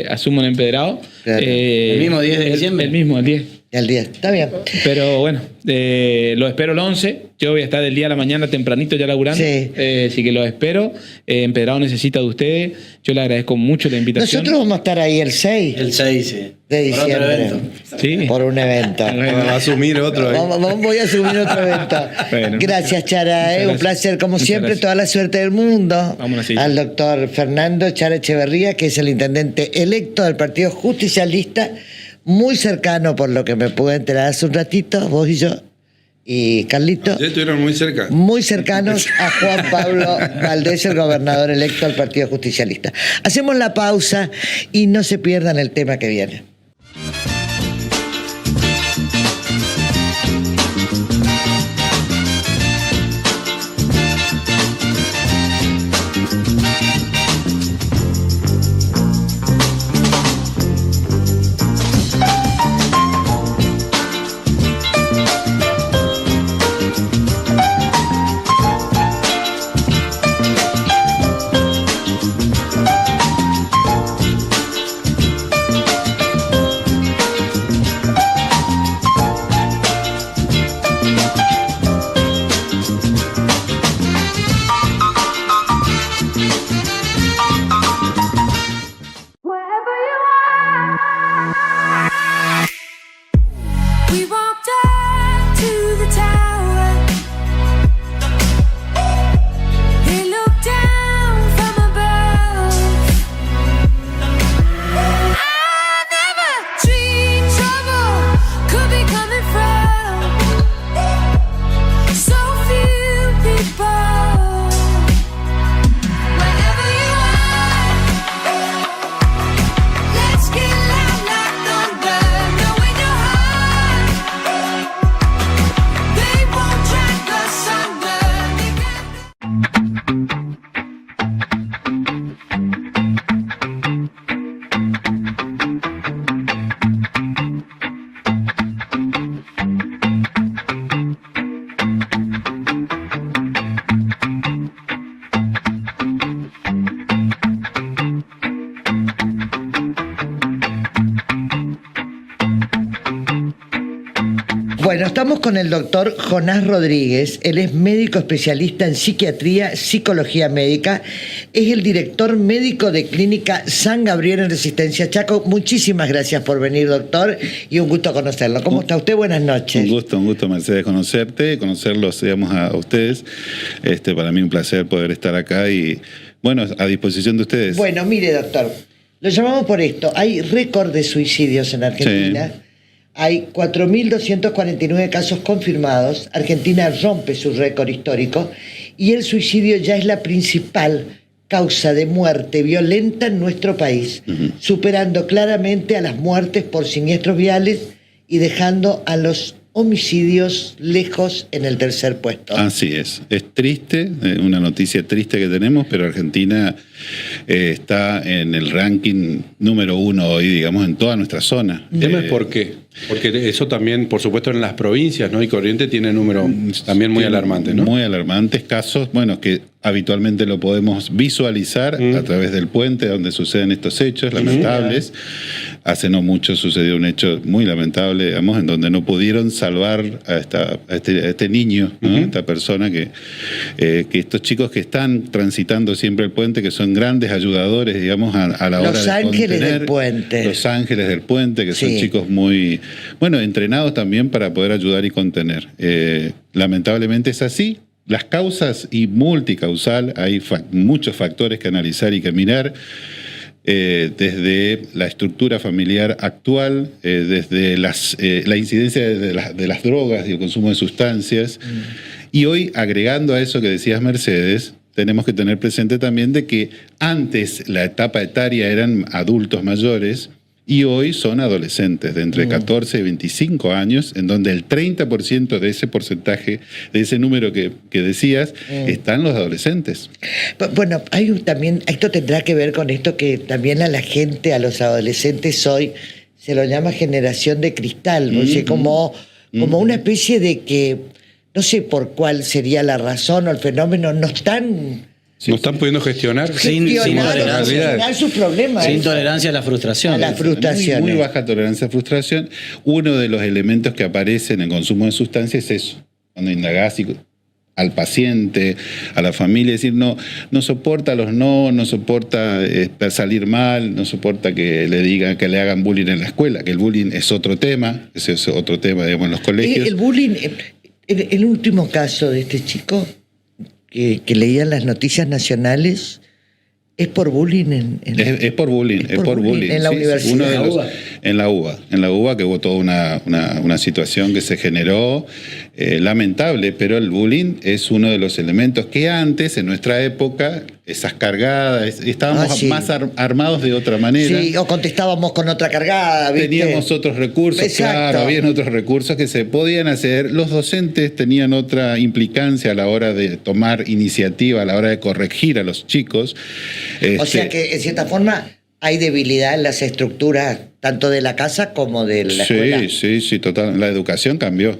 [SPEAKER 4] asumo en Empedrado.
[SPEAKER 1] Claro.
[SPEAKER 3] ¿El mismo 10 de diciembre?
[SPEAKER 4] El mismo, el 10.
[SPEAKER 1] El 10. Está bien.
[SPEAKER 4] Pero bueno, lo espero el 11. Yo voy a estar del día a la mañana tempranito ya laburando.
[SPEAKER 1] Sí.
[SPEAKER 4] Así que lo espero. Empedrado necesita de ustedes. Yo le agradezco mucho la invitación.
[SPEAKER 1] Nosotros vamos a estar ahí el 6
[SPEAKER 3] El 6, sí.
[SPEAKER 1] de
[SPEAKER 3] Por otro
[SPEAKER 1] diciembre.
[SPEAKER 3] evento.
[SPEAKER 4] Sí.
[SPEAKER 1] Por un evento.
[SPEAKER 2] Va a asumir otro.
[SPEAKER 1] Voy a subir otro evento.
[SPEAKER 4] Bueno.
[SPEAKER 1] Gracias, Chara.
[SPEAKER 4] Muchas
[SPEAKER 1] Un
[SPEAKER 4] gracias.
[SPEAKER 1] placer, como
[SPEAKER 4] Muchas
[SPEAKER 1] siempre.
[SPEAKER 4] gracias.
[SPEAKER 1] Toda la suerte del mundo.
[SPEAKER 4] Vamos así.
[SPEAKER 1] Al doctor Fernando Chara Echeverría, que es el intendente electo del Partido Justicialista, muy cercano, por lo que me pude enterar hace un ratito, vos y yo, y Carlito,
[SPEAKER 2] Ya estuvieron muy cerca.
[SPEAKER 1] muy cercanos a Juan Pablo Valdés, el gobernador electo del Partido Justicialista. Hacemos la pausa y no se pierdan el tema que viene. Bueno, estamos con el doctor Jonás Rodríguez. Él es médico especialista en psiquiatría, psicología médica. Es el director médico de Clínica San Gabriel en Resistencia Chaco. Muchísimas gracias por venir, doctor, y un gusto conocerlo. ¿Cómo está usted? Buenas noches.
[SPEAKER 5] Un gusto, Mercedes, conocerlos, digamos, a ustedes. Para mí un placer poder estar acá y, bueno, a disposición de ustedes.
[SPEAKER 1] Bueno, mire, doctor, lo llamamos por esto. Hay récord de suicidios en Argentina. Sí. Hay 4.249 casos confirmados. Argentina rompe su récord histórico y el suicidio ya es la principal causa de muerte violenta en nuestro país, superando claramente a las muertes por siniestros viales y dejando a los homicidios lejos en el tercer puesto.
[SPEAKER 5] Así es triste, una noticia triste que tenemos, pero Argentina está en el ranking número 1 hoy, digamos, en toda nuestra zona.
[SPEAKER 2] El tema es por qué. Porque eso también, por supuesto, en las provincias, ¿no? Y Corrientes tiene números también muy alarmantes, ¿no?
[SPEAKER 5] Muy alarmantes, casos, bueno, que habitualmente lo podemos visualizar a través del puente donde suceden estos hechos lamentables. Hace no mucho sucedió un hecho muy lamentable, digamos, en donde no pudieron salvar a este niño, ¿no? Esta persona que estos chicos que están transitando siempre el puente, que son grandes ayudadores, digamos, a la hora de
[SPEAKER 1] Los Ángeles del Puente.
[SPEAKER 5] Los Ángeles del Puente, que son chicos muy, bueno, entrenados también para poder ayudar y contener. Lamentablemente es así. Las causas y multicausal, hay muchos factores que analizar y que mirar. Desde la estructura familiar actual, desde la incidencia de las drogas y el consumo de sustancias. Y hoy, agregando a eso que decías, Mercedes, tenemos que tener presente también de que antes la etapa etaria eran adultos mayores y hoy son adolescentes de entre 14 y 25 años, en donde el 30% de ese porcentaje, de ese número que decías, están los adolescentes.
[SPEAKER 1] Bueno, también, esto tendrá que ver con esto que también a la gente, a los adolescentes hoy, se lo llama generación de cristal, ¿no? O sea, como una especie de que, no sé por cuál sería la razón o el fenómeno, no están
[SPEAKER 2] pudiendo gestionar
[SPEAKER 3] sin
[SPEAKER 1] gestionar sus problemas.
[SPEAKER 3] Sin tolerancia a la frustración.
[SPEAKER 1] A la frustración.
[SPEAKER 5] Muy baja tolerancia a la frustración. Uno de los elementos que aparece en el consumo de sustancias es eso. Cuando indagás al paciente, a la familia, decir no soporta los no soporta salir mal, no soporta que le digan, que le hagan bullying en la escuela, que el bullying es otro tema, ese es otro tema, digamos, en los colegios.
[SPEAKER 1] El bullying, el último caso de este chico que leían las noticias nacionales, es por bullying
[SPEAKER 5] es por bullying.
[SPEAKER 1] En la universidad.
[SPEAKER 5] En la UBA, que hubo toda una situación que se generó lamentable, pero el bullying es uno de los elementos que antes, en nuestra época, esas cargadas, estábamos más armados de otra manera.
[SPEAKER 1] Sí, o contestábamos con otra cargada, ¿viste?
[SPEAKER 5] Teníamos otros recursos, claro, habían otros recursos que se podían hacer. Los docentes tenían otra implicancia a la hora de tomar iniciativa, a la hora de corregir a los chicos.
[SPEAKER 1] O sea que, en cierta forma, hay debilidad en las estructuras, tanto de la casa como de la escuela.
[SPEAKER 5] Sí, total. La educación cambió.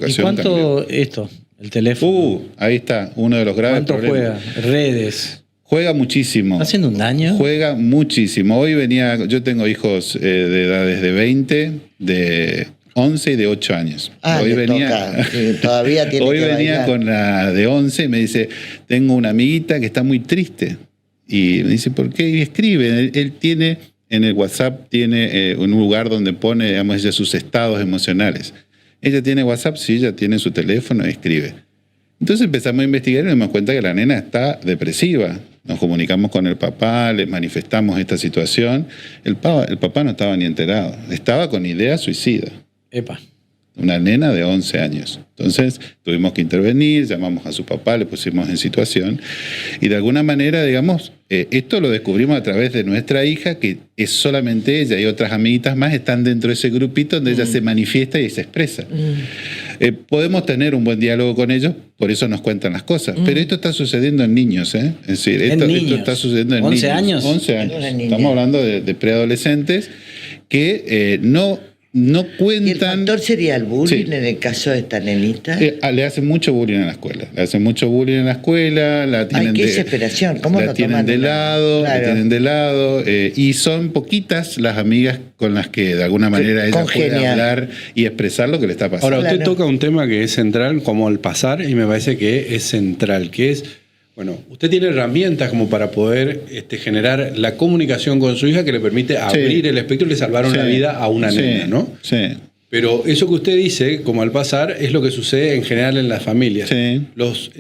[SPEAKER 3] ¿Y cuánto esto? El teléfono.
[SPEAKER 5] Ahí está, uno de los graves problemas.
[SPEAKER 3] ¿Cuánto juega? Redes.
[SPEAKER 5] Juega muchísimo.
[SPEAKER 3] ¿Está haciendo un daño?
[SPEAKER 5] Juega muchísimo. Yo tengo hijos de edades de 20, de 11 y de 8 años.
[SPEAKER 1] Hoy venía, todavía tiene
[SPEAKER 5] hoy
[SPEAKER 1] que
[SPEAKER 5] venía
[SPEAKER 1] bailar.
[SPEAKER 5] Con la de 11 y me dice, tengo una amiguita que está muy triste. Y me dice, ¿por qué? Y escribe. Él tiene, en el WhatsApp, tiene un lugar donde pone, digamos, ella sus estados emocionales. Ella tiene WhatsApp, sí, ella tiene su teléfono y escribe. Entonces empezamos a investigar y nos dimos cuenta que la nena está depresiva. Nos comunicamos con el papá, le manifestamos esta situación. El papá no estaba ni enterado. Estaba con idea suicida.
[SPEAKER 3] Epa.
[SPEAKER 5] Una nena de 11 años. Entonces tuvimos que intervenir, llamamos a su papá, le pusimos en situación. Y de alguna manera, digamos, esto lo descubrimos a través de nuestra hija, que es solamente ella y otras amiguitas más están dentro de ese grupito donde ella se manifiesta y se expresa. Podemos tener un buen diálogo con ellos, por eso nos cuentan las cosas. Pero esto está sucediendo en niños, ¿eh? Es decir, esto está sucediendo en
[SPEAKER 3] 11
[SPEAKER 5] niños.
[SPEAKER 3] años.
[SPEAKER 5] 11 años. Estamos hablando de preadolescentes que no no
[SPEAKER 1] ¿Y el
[SPEAKER 5] cuentan.
[SPEAKER 1] factor sería el bullying
[SPEAKER 5] Sí.
[SPEAKER 1] en el caso de esta nenita?
[SPEAKER 5] Le hacen mucho bullying en la escuela. Le hacen mucho bullying en la escuela. La tienen
[SPEAKER 1] qué desesperación. ¿Cómo
[SPEAKER 5] la
[SPEAKER 1] no
[SPEAKER 5] tienen
[SPEAKER 1] toman
[SPEAKER 5] de
[SPEAKER 1] una?
[SPEAKER 5] lado,
[SPEAKER 1] Claro.
[SPEAKER 5] la tienen de lado. Y son poquitas las amigas con las que de alguna manera ella puede
[SPEAKER 1] congenia.
[SPEAKER 5] hablar y expresar lo que le está pasando.
[SPEAKER 2] Ahora, usted
[SPEAKER 1] Claro.
[SPEAKER 2] toca un tema que es central, como al pasar, y me parece que es central, que es, bueno, usted tiene herramientas como para poder generar la comunicación con su hija que le permite abrir el espectro y le salvaron
[SPEAKER 5] Sí.
[SPEAKER 2] la vida a una
[SPEAKER 5] Sí.
[SPEAKER 2] nena, ¿no?
[SPEAKER 5] Sí.
[SPEAKER 2] Pero eso que usted dice, como al pasar, es lo que sucede en general en las familias.
[SPEAKER 5] Sí.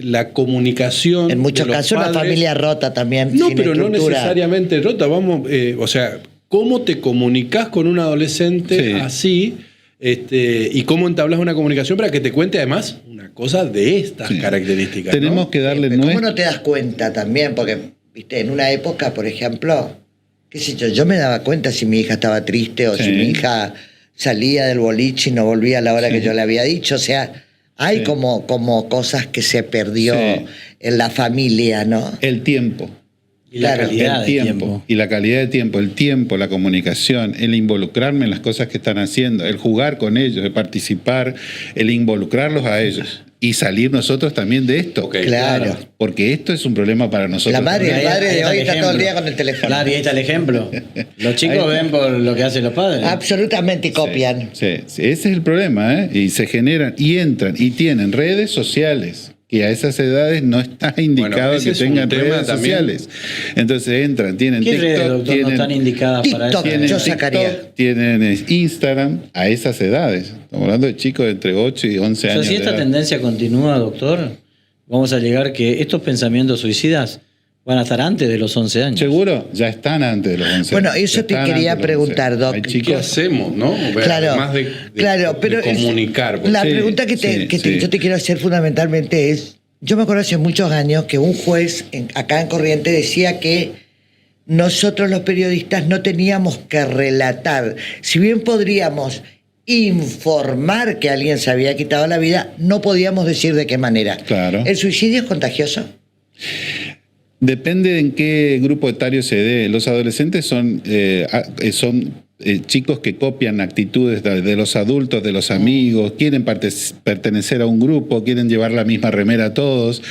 [SPEAKER 2] La comunicación.
[SPEAKER 1] En muchos
[SPEAKER 2] de los
[SPEAKER 1] casos una
[SPEAKER 2] padres-
[SPEAKER 1] familia rota también.
[SPEAKER 2] No,
[SPEAKER 1] sin
[SPEAKER 2] pero no
[SPEAKER 1] estructura.
[SPEAKER 2] necesariamente rota. Vamos, o sea, ¿cómo te comunicas con un adolescente
[SPEAKER 5] Sí.
[SPEAKER 2] así? Y cómo entablas una comunicación para que te cuente además una cosa de estas
[SPEAKER 5] Sí.
[SPEAKER 2] características.
[SPEAKER 5] Tenemos
[SPEAKER 2] ¿no?
[SPEAKER 5] que darle
[SPEAKER 1] Pero ¿cómo
[SPEAKER 5] nuestra.
[SPEAKER 1] no te das cuenta también? Porque, viste, en una época, por ejemplo, qué sé yo me daba cuenta si mi hija estaba triste o
[SPEAKER 5] Sí.
[SPEAKER 1] si mi hija salía del boliche y no volvía a la hora
[SPEAKER 5] Sí.
[SPEAKER 1] que yo le había dicho. O sea, hay
[SPEAKER 5] Sí.
[SPEAKER 1] como cosas que se perdió
[SPEAKER 5] Sí.
[SPEAKER 1] en la familia, ¿no?
[SPEAKER 5] El tiempo.
[SPEAKER 3] Y la
[SPEAKER 1] Claro,
[SPEAKER 3] calidad
[SPEAKER 5] El
[SPEAKER 3] de
[SPEAKER 5] tiempo. Y la calidad de tiempo, el tiempo, la comunicación, el involucrarme en las cosas que están haciendo, el jugar con ellos, el participar, el involucrarlos a ellos y salir nosotros también de esto.
[SPEAKER 2] Ok.
[SPEAKER 1] Claro.
[SPEAKER 5] Porque esto es un problema para nosotros.
[SPEAKER 1] La madre,
[SPEAKER 5] también.
[SPEAKER 1] el padre de
[SPEAKER 3] Ahí
[SPEAKER 1] hoy
[SPEAKER 3] el
[SPEAKER 1] está todo el
[SPEAKER 3] ejemplo.
[SPEAKER 1] día con el teléfono.
[SPEAKER 3] Claro, y ahí está el ejemplo. Los chicos
[SPEAKER 5] Ahí está.
[SPEAKER 3] ven por lo que hacen los padres.
[SPEAKER 1] Absolutamente y copian.
[SPEAKER 5] Sí, sí, ese es el problema, ¿eh? Y se generan, y entran, y tienen redes sociales, que a esas edades no está indicado
[SPEAKER 2] ese
[SPEAKER 5] que
[SPEAKER 2] es un
[SPEAKER 5] tengan
[SPEAKER 2] tema
[SPEAKER 5] redes
[SPEAKER 2] también.
[SPEAKER 5] sociales. Entonces entran, tienen
[SPEAKER 3] ¿Qué redes,
[SPEAKER 5] TikTok,
[SPEAKER 3] doctor, no están indicadas para eso?
[SPEAKER 1] TikTok.
[SPEAKER 5] tienen
[SPEAKER 1] Yo
[SPEAKER 5] TikTok,
[SPEAKER 1] sacaría.
[SPEAKER 5] tienen Instagram a esas edades. Estamos hablando de chicos de entre 8 y 11
[SPEAKER 3] O sea,
[SPEAKER 5] años.
[SPEAKER 3] si
[SPEAKER 5] de
[SPEAKER 3] esta
[SPEAKER 5] edad.
[SPEAKER 3] tendencia continúa, doctor, vamos a llegar que estos pensamientos suicidas van a estar antes de los 11 años.
[SPEAKER 5] ¿Seguro? Ya están antes de los 11.
[SPEAKER 1] Bueno,
[SPEAKER 5] Ya
[SPEAKER 1] eso te
[SPEAKER 5] están
[SPEAKER 1] quería
[SPEAKER 5] antes de los 11.
[SPEAKER 1] preguntar, Doc.
[SPEAKER 5] Hay
[SPEAKER 2] ¿Qué
[SPEAKER 5] chicos.
[SPEAKER 2] hacemos, no?
[SPEAKER 1] Claro,
[SPEAKER 2] Además de
[SPEAKER 1] claro, pero es-
[SPEAKER 2] comunicar.
[SPEAKER 1] La
[SPEAKER 5] Sí,
[SPEAKER 1] pregunta que
[SPEAKER 5] sí, sí.
[SPEAKER 1] yo te quiero hacer fundamentalmente es, yo me acuerdo hace muchos años que un juez acá en Corrientes decía que nosotros los periodistas no teníamos que relatar, si bien podríamos informar que alguien se había quitado la vida, no podíamos decir de qué manera.
[SPEAKER 5] Claro.
[SPEAKER 1] ¿El suicidio es contagioso?
[SPEAKER 5] Depende en qué grupo etario se dé. Los adolescentes son chicos que copian actitudes de los adultos, de los amigos, quieren pertenecer a un grupo, quieren llevar la misma remera a todos.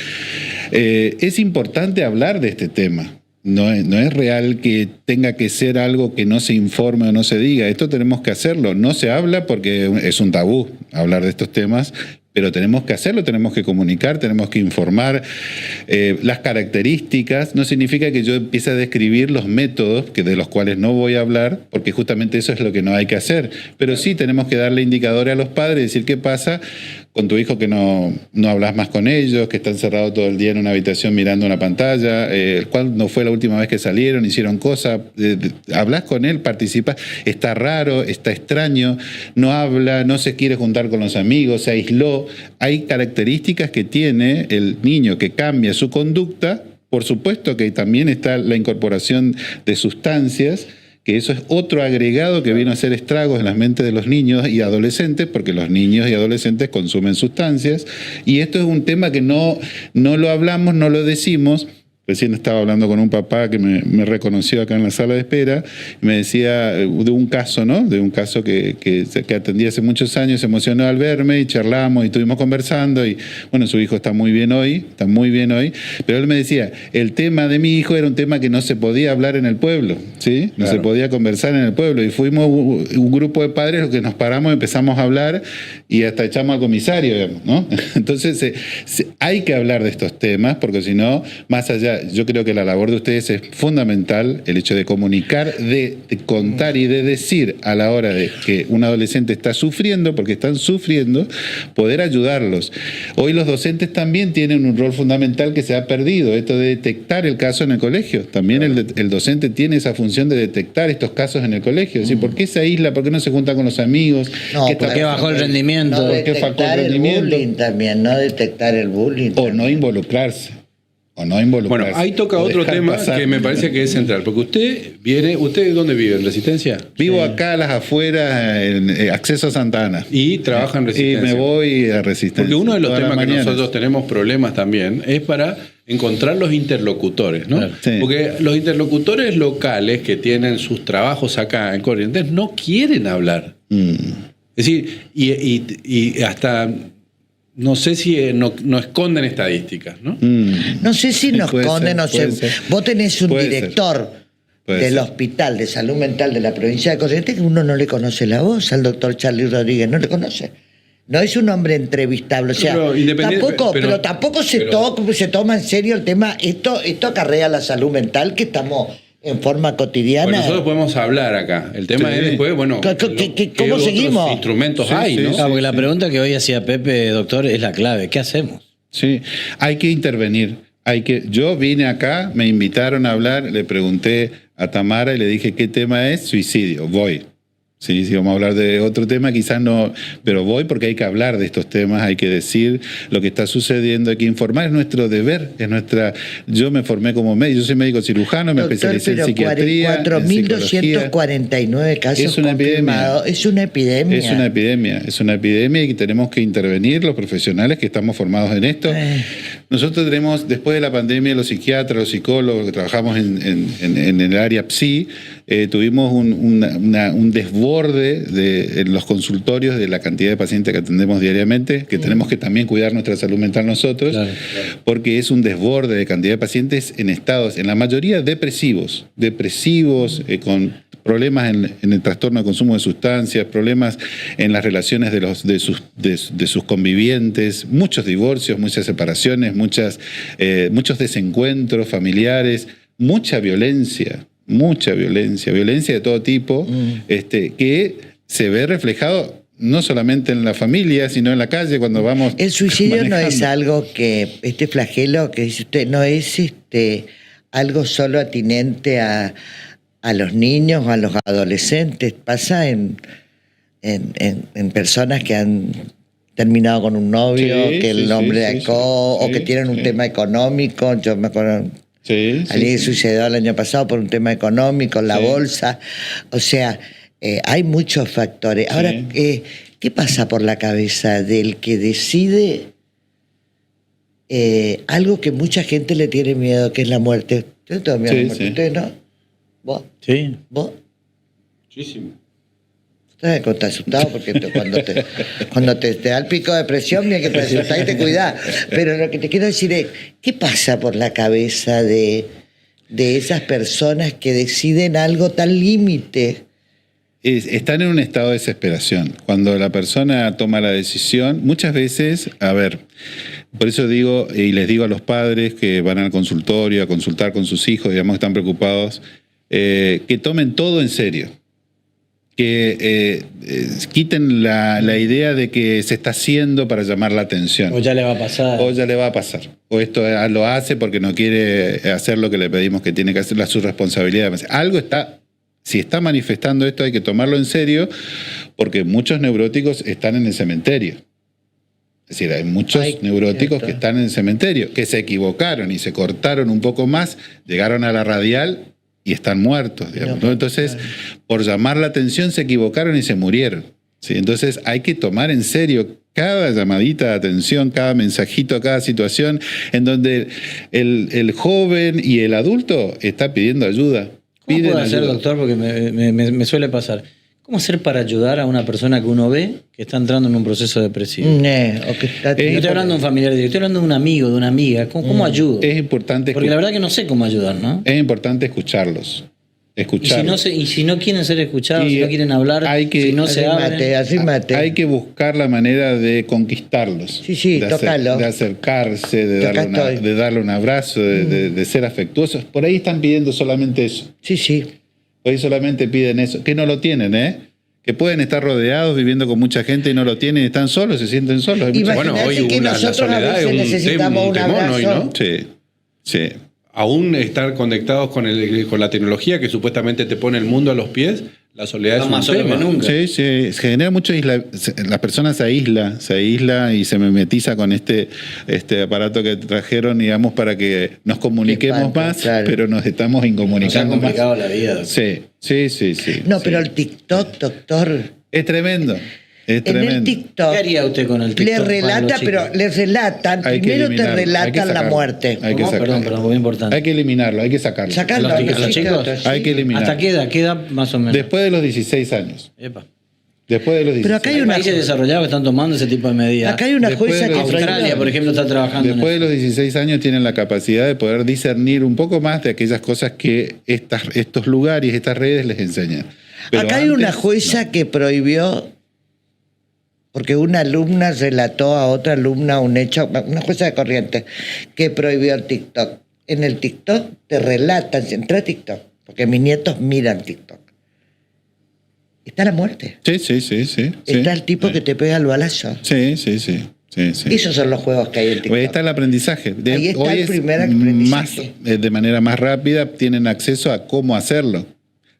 [SPEAKER 5] Es importante hablar de este tema. No es real que tenga que ser algo que no se informe o no se diga. Esto tenemos que hacerlo. No se habla porque es un tabú hablar de estos temas, pero tenemos que hacerlo, tenemos que comunicar, tenemos que informar. Las características no significa que yo empiece a describir los métodos de los cuales no voy a hablar, porque justamente eso es lo que no hay que hacer. Pero sí tenemos que darle indicadores a los padres, decir qué pasa con tu hijo que no hablas más con ellos, que está encerrado todo el día en una habitación mirando una pantalla, cuándo fue la última vez que salieron, hicieron cosas, hablas con él, participas, está raro, está extraño, no habla, no se quiere juntar con los amigos, se aisló. Hay características que tiene el niño que cambia su conducta. Por supuesto que también está la incorporación de sustancias, que eso es otro agregado que vino a hacer estragos en las mentes de los niños y adolescentes, porque los niños y adolescentes consumen sustancias, y esto es un tema que no lo hablamos, no lo decimos. Recién estaba hablando con un papá que me reconoció acá en la sala de espera y me decía de un caso, ¿no? De un caso que atendí hace muchos años, se emocionó al verme y charlamos y estuvimos conversando y bueno, su hijo está muy bien hoy, pero él me decía, el tema de mi hijo era un tema que no se podía hablar en el pueblo, ¿sí? No se podía conversar en el pueblo y fuimos un grupo de padres los que nos paramos, empezamos a hablar y hasta echamos al comisario, digamos, ¿no? Entonces hay que hablar de estos temas porque si no, más allá, yo creo que la labor de ustedes es fundamental, el hecho de comunicar, de contar y de decir a la hora de que un adolescente está sufriendo, porque están sufriendo, poder ayudarlos. Hoy los docentes también tienen un rol fundamental que se ha perdido, esto de detectar el caso en el colegio. También el docente tiene esa función de detectar estos casos en el colegio. Es decir, ¿por qué se aísla? ¿Por qué no se junta con los amigos?
[SPEAKER 1] No,
[SPEAKER 3] ¿Por qué bajó el rendimiento?
[SPEAKER 1] No
[SPEAKER 5] ¿Por qué faltó el
[SPEAKER 1] detectar el
[SPEAKER 5] rendimiento?
[SPEAKER 1] bullying también, no detectar el bullying.
[SPEAKER 5] O no involucrarse.
[SPEAKER 2] Bueno, ahí toca
[SPEAKER 5] O
[SPEAKER 2] otro
[SPEAKER 5] dejar
[SPEAKER 2] tema
[SPEAKER 5] pasar.
[SPEAKER 2] que me parece que es central, porque ¿usted dónde vive? ¿En Resistencia?
[SPEAKER 5] Vivo acá a las afueras, en acceso a Santa Ana.
[SPEAKER 2] Y trabaja en
[SPEAKER 5] Y
[SPEAKER 2] Resistencia.
[SPEAKER 5] me voy a Resistencia.
[SPEAKER 2] Porque uno de los
[SPEAKER 5] todas las
[SPEAKER 2] temas que
[SPEAKER 5] mañanas.
[SPEAKER 2] nosotros tenemos problemas también es para encontrar los interlocutores, ¿no?
[SPEAKER 3] Claro.
[SPEAKER 5] Sí.
[SPEAKER 2] Porque los interlocutores locales que tienen sus trabajos acá en Corrientes no quieren hablar. Es decir, y hasta no sé si no esconden estadísticas, ¿no?
[SPEAKER 1] No sé si nos
[SPEAKER 5] Puede
[SPEAKER 1] esconden,
[SPEAKER 5] ser,
[SPEAKER 1] no sé.
[SPEAKER 5] puede ser.
[SPEAKER 1] Vos tenés un
[SPEAKER 5] Puede ser.
[SPEAKER 1] director
[SPEAKER 5] Puede
[SPEAKER 1] del
[SPEAKER 5] ser.
[SPEAKER 1] Hospital de Salud Mental de la provincia de Corrientes que uno no le conoce la voz, al doctor Charlie Rodríguez, no le conoce. No es un hombre entrevistable, o sea,
[SPEAKER 2] Pero independiente-
[SPEAKER 1] pero tampoco se toma en serio el tema. Esto acarrea la salud mental que estamos en forma cotidiana.
[SPEAKER 2] Bueno, nosotros podemos hablar acá. El tema
[SPEAKER 5] Sí.
[SPEAKER 2] es después, bueno,
[SPEAKER 1] ¿Cómo
[SPEAKER 2] otros
[SPEAKER 1] seguimos?
[SPEAKER 2] instrumentos
[SPEAKER 5] Sí,
[SPEAKER 2] hay,
[SPEAKER 5] sí,
[SPEAKER 2] ¿no?
[SPEAKER 5] sí.
[SPEAKER 3] Ah, porque la pregunta que hoy hacía Pepe, doctor, es la clave. ¿Qué hacemos?
[SPEAKER 5] Sí, hay que intervenir. Yo vine acá, me invitaron a hablar, le pregunté a Tamara y le dije qué tema es, suicidio. Voy. Sí, si vamos a hablar de otro tema, quizás no, pero voy porque hay que hablar de estos temas, hay que decir lo que está sucediendo, hay que informar, es nuestro deber, yo me formé como médico, yo soy médico cirujano, me
[SPEAKER 1] Doctor,
[SPEAKER 5] especialicé en
[SPEAKER 1] pero
[SPEAKER 5] psiquiatría, en psicología.
[SPEAKER 1] 4.249 casos
[SPEAKER 5] Es una
[SPEAKER 1] confirmados. Es una epidemia.
[SPEAKER 5] Es una epidemia y tenemos que intervenir los profesionales que estamos formados en esto. Nosotros tenemos, después de la pandemia, los psiquiatras, los psicólogos que trabajamos en el área PSI, tuvimos un desborde en los consultorios de la cantidad de pacientes que atendemos diariamente, que tenemos que también cuidar nuestra salud mental nosotros,
[SPEAKER 3] Claro.
[SPEAKER 5] porque es un desborde de cantidad de pacientes en estados, en la mayoría depresivos, con problemas en el trastorno de consumo de sustancias, problemas en las relaciones de sus convivientes, muchos divorcios, muchas separaciones, muchos desencuentros familiares, mucha violencia de todo tipo, que se ve reflejado no solamente en la familia, sino en la calle cuando vamos
[SPEAKER 1] El suicidio no es
[SPEAKER 5] manejando.
[SPEAKER 1] algo que, este flagelo que dice usted, no es algo solo atinente a los niños o a los adolescentes. Pasa en personas que han terminado con un novio,
[SPEAKER 5] Sí,
[SPEAKER 1] que el
[SPEAKER 5] sí,
[SPEAKER 1] hombre
[SPEAKER 5] sí,
[SPEAKER 1] dejó,
[SPEAKER 5] sí,
[SPEAKER 1] o que tienen un
[SPEAKER 5] sí.
[SPEAKER 1] tema económico. Yo me acuerdo,
[SPEAKER 5] Sí,
[SPEAKER 1] alguien se suicidó el año pasado por un tema económico, la
[SPEAKER 5] Sí.
[SPEAKER 1] bolsa. O sea, hay muchos factores. Ahora, ¿qué pasa por la cabeza del que decide algo que mucha gente le tiene miedo, que es la muerte? Yo tengo miedo a la
[SPEAKER 5] Sí,
[SPEAKER 1] muerte.
[SPEAKER 5] sí.
[SPEAKER 1] ¿Usted no? ¿Vos?
[SPEAKER 3] Sí.
[SPEAKER 1] ¿Vos?
[SPEAKER 2] Muchísimo.
[SPEAKER 1] Estás asustado porque cuando te da el pico de presión, bien que te asustás y te cuidás. Pero lo que te quiero decir es, ¿qué pasa por la cabeza de esas personas que deciden algo tan límite?
[SPEAKER 5] Están en un estado de desesperación. Cuando la persona toma la decisión, muchas veces, por eso digo, y les digo a los padres que van al consultorio a consultar con sus hijos, digamos, que están preocupados, que tomen todo en serio. Que quiten la idea de que se está haciendo para llamar la atención.
[SPEAKER 3] O ya le va a pasar.
[SPEAKER 5] O ya le va a pasar. O esto lo hace porque no quiere hacer lo que le pedimos que tiene que hacer, su responsabilidad. Si está manifestando esto, hay que tomarlo en serio, porque muchos neuróticos están en el cementerio. Es decir, hay muchos neuróticos que están en el cementerio, que se equivocaron y se cortaron un poco más, llegaron a la radial y están muertos, digamos, ¿no? Entonces, por llamar la atención, se equivocaron y se murieron. ¿Sí? Entonces, hay que tomar en serio cada llamadita de atención, cada mensajito, cada situación en donde el joven y el adulto está pidiendo ayuda.
[SPEAKER 3] ¿Cómo
[SPEAKER 5] Piden
[SPEAKER 3] puedo hacer,
[SPEAKER 5] ayuda.
[SPEAKER 3] doctor? Porque me suele pasar. ¿Cómo hacer para ayudar a una persona que uno ve que está entrando en un proceso depresivo?
[SPEAKER 1] O que está
[SPEAKER 3] No estoy hablando de un familiar directo, estoy hablando de un amigo, de una amiga. ¿Cómo ayudo?
[SPEAKER 5] Es importante,
[SPEAKER 3] Porque la verdad que no sé cómo ayudar, ¿no?
[SPEAKER 5] es importante escucharlos.
[SPEAKER 3] Y si no quieren ser escuchados,
[SPEAKER 5] Y
[SPEAKER 3] si no quieren hablar,
[SPEAKER 5] hay que-
[SPEAKER 3] si no se abren.
[SPEAKER 1] Arrímate.
[SPEAKER 5] Hay que buscar la manera de conquistarlos.
[SPEAKER 1] Sí, tócalo.
[SPEAKER 5] De acercarse,
[SPEAKER 1] Acá estoy.
[SPEAKER 5] de darle un abrazo, de ser afectuosos. Por ahí están pidiendo solamente eso.
[SPEAKER 1] Sí.
[SPEAKER 5] Por ahí solamente piden eso. Que no lo tienen, ¿eh? Que pueden estar rodeados, viviendo con mucha gente y no lo tienen, están solos, se sienten solos. Hay mucha-
[SPEAKER 1] Imagínate
[SPEAKER 2] Bueno, hoy
[SPEAKER 1] que
[SPEAKER 2] la
[SPEAKER 1] nosotros a
[SPEAKER 2] soledad
[SPEAKER 1] veces
[SPEAKER 2] es
[SPEAKER 1] necesitamos un
[SPEAKER 2] temón
[SPEAKER 1] abrazo.
[SPEAKER 2] hoy, ¿no?
[SPEAKER 5] Sí.
[SPEAKER 2] Aún estar conectados con la tecnología que supuestamente te pone el mundo a los pies, la soledad es
[SPEAKER 3] más
[SPEAKER 2] un
[SPEAKER 3] solo
[SPEAKER 2] tema.
[SPEAKER 3] que nunca.
[SPEAKER 5] Sí, se genera mucho la persona se aísla y se mimetiza con este aparato que trajeron, digamos, para que nos comuniquemos
[SPEAKER 1] espanto,
[SPEAKER 5] más,
[SPEAKER 1] claro.
[SPEAKER 5] pero nos estamos
[SPEAKER 3] Nos ha
[SPEAKER 5] incomunicando
[SPEAKER 3] complicado
[SPEAKER 5] más.
[SPEAKER 3] la vida, doctor.
[SPEAKER 5] Sí.
[SPEAKER 1] No,
[SPEAKER 5] sí.
[SPEAKER 1] pero el TikTok, doctor,
[SPEAKER 5] Es tremendo. Es
[SPEAKER 1] en
[SPEAKER 5] tremendo.
[SPEAKER 1] el TikTok.
[SPEAKER 3] ¿Qué haría usted con el TikTok?
[SPEAKER 1] Les
[SPEAKER 3] para
[SPEAKER 1] relata,
[SPEAKER 3] los chicos?
[SPEAKER 1] pero les relatan,
[SPEAKER 5] Hay que
[SPEAKER 1] primero te
[SPEAKER 5] eliminarlo, hay que
[SPEAKER 1] relatan la
[SPEAKER 5] sacarlo.
[SPEAKER 1] muerte.
[SPEAKER 5] Hay que
[SPEAKER 3] ¿Cómo?
[SPEAKER 5] sacarlo.
[SPEAKER 3] Perdón, muy importante.
[SPEAKER 5] Hay que eliminarlo, hay que sacarlo.
[SPEAKER 1] Sacarlo,
[SPEAKER 3] ¿A los
[SPEAKER 1] no existe
[SPEAKER 3] chicos?
[SPEAKER 1] otro, sí.
[SPEAKER 5] Hay que eliminarlo.
[SPEAKER 3] ¿Hasta qué edad más o menos?
[SPEAKER 5] Después de los 16 años.
[SPEAKER 3] Epa.
[SPEAKER 5] Después de los 16
[SPEAKER 1] Pero acá hay
[SPEAKER 3] Hay
[SPEAKER 1] una
[SPEAKER 3] países
[SPEAKER 1] cosa.
[SPEAKER 3] desarrollados que están tomando ese tipo de medidas.
[SPEAKER 1] Acá hay una
[SPEAKER 5] Después
[SPEAKER 1] jueza
[SPEAKER 5] de
[SPEAKER 1] que
[SPEAKER 5] los-
[SPEAKER 3] Australia, por ejemplo, está trabajando
[SPEAKER 5] Después de
[SPEAKER 3] en
[SPEAKER 5] los 16 años tienen la capacidad de poder discernir un poco más de aquellas cosas que estos lugares y estas redes les enseñan. Pero
[SPEAKER 1] Acá hay una
[SPEAKER 5] antes,
[SPEAKER 1] jueza que prohibió, porque una alumna relató a otra alumna un hecho, una jueza de Corrientes, que prohibió el TikTok. En el TikTok te relatan, si entra a TikTok, porque mis nietos miran TikTok. Está la muerte.
[SPEAKER 5] Sí, sí, sí, sí.
[SPEAKER 1] Está el tipo que te pega el balazo.
[SPEAKER 5] Sí, sí, sí. Sí, sí.
[SPEAKER 1] Esos son los juegos que hay en
[SPEAKER 5] Hoy
[SPEAKER 1] TikTok.
[SPEAKER 5] está el aprendizaje.
[SPEAKER 1] Ahí está el
[SPEAKER 5] es
[SPEAKER 1] primer aprendizaje.
[SPEAKER 5] de manera más rápida tienen acceso a cómo hacerlo.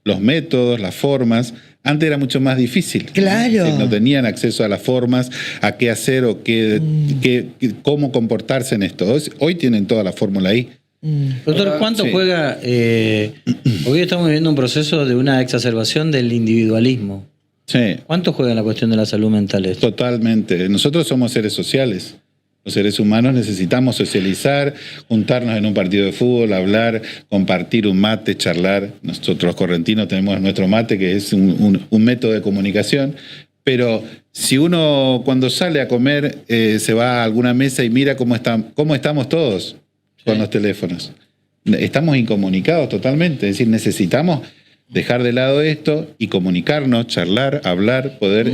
[SPEAKER 5] Los métodos, las formas. Antes era mucho más difícil.
[SPEAKER 1] Claro.
[SPEAKER 5] No tenían acceso a las formas, a qué hacer o cómo comportarse en esto. Hoy tienen toda la fórmula ahí.
[SPEAKER 3] Doctor, ¿cuánto
[SPEAKER 5] Sí.
[SPEAKER 3] juega? Hoy estamos viviendo un proceso de una exacerbación del individualismo.
[SPEAKER 5] Sí,
[SPEAKER 3] ¿Cuánto juega en la cuestión de la salud mental esto?
[SPEAKER 5] totalmente. Nosotros somos seres sociales. Los seres humanos necesitamos socializar, juntarnos en un partido de fútbol, hablar, compartir un mate, charlar. Nosotros los correntinos tenemos nuestro mate, que es un método de comunicación. Pero si uno cuando sale a comer se va a alguna mesa y mira cómo estamos todos con los teléfonos. Estamos incomunicados totalmente. Es decir, necesitamos dejar de lado esto y comunicarnos, charlar, hablar, poder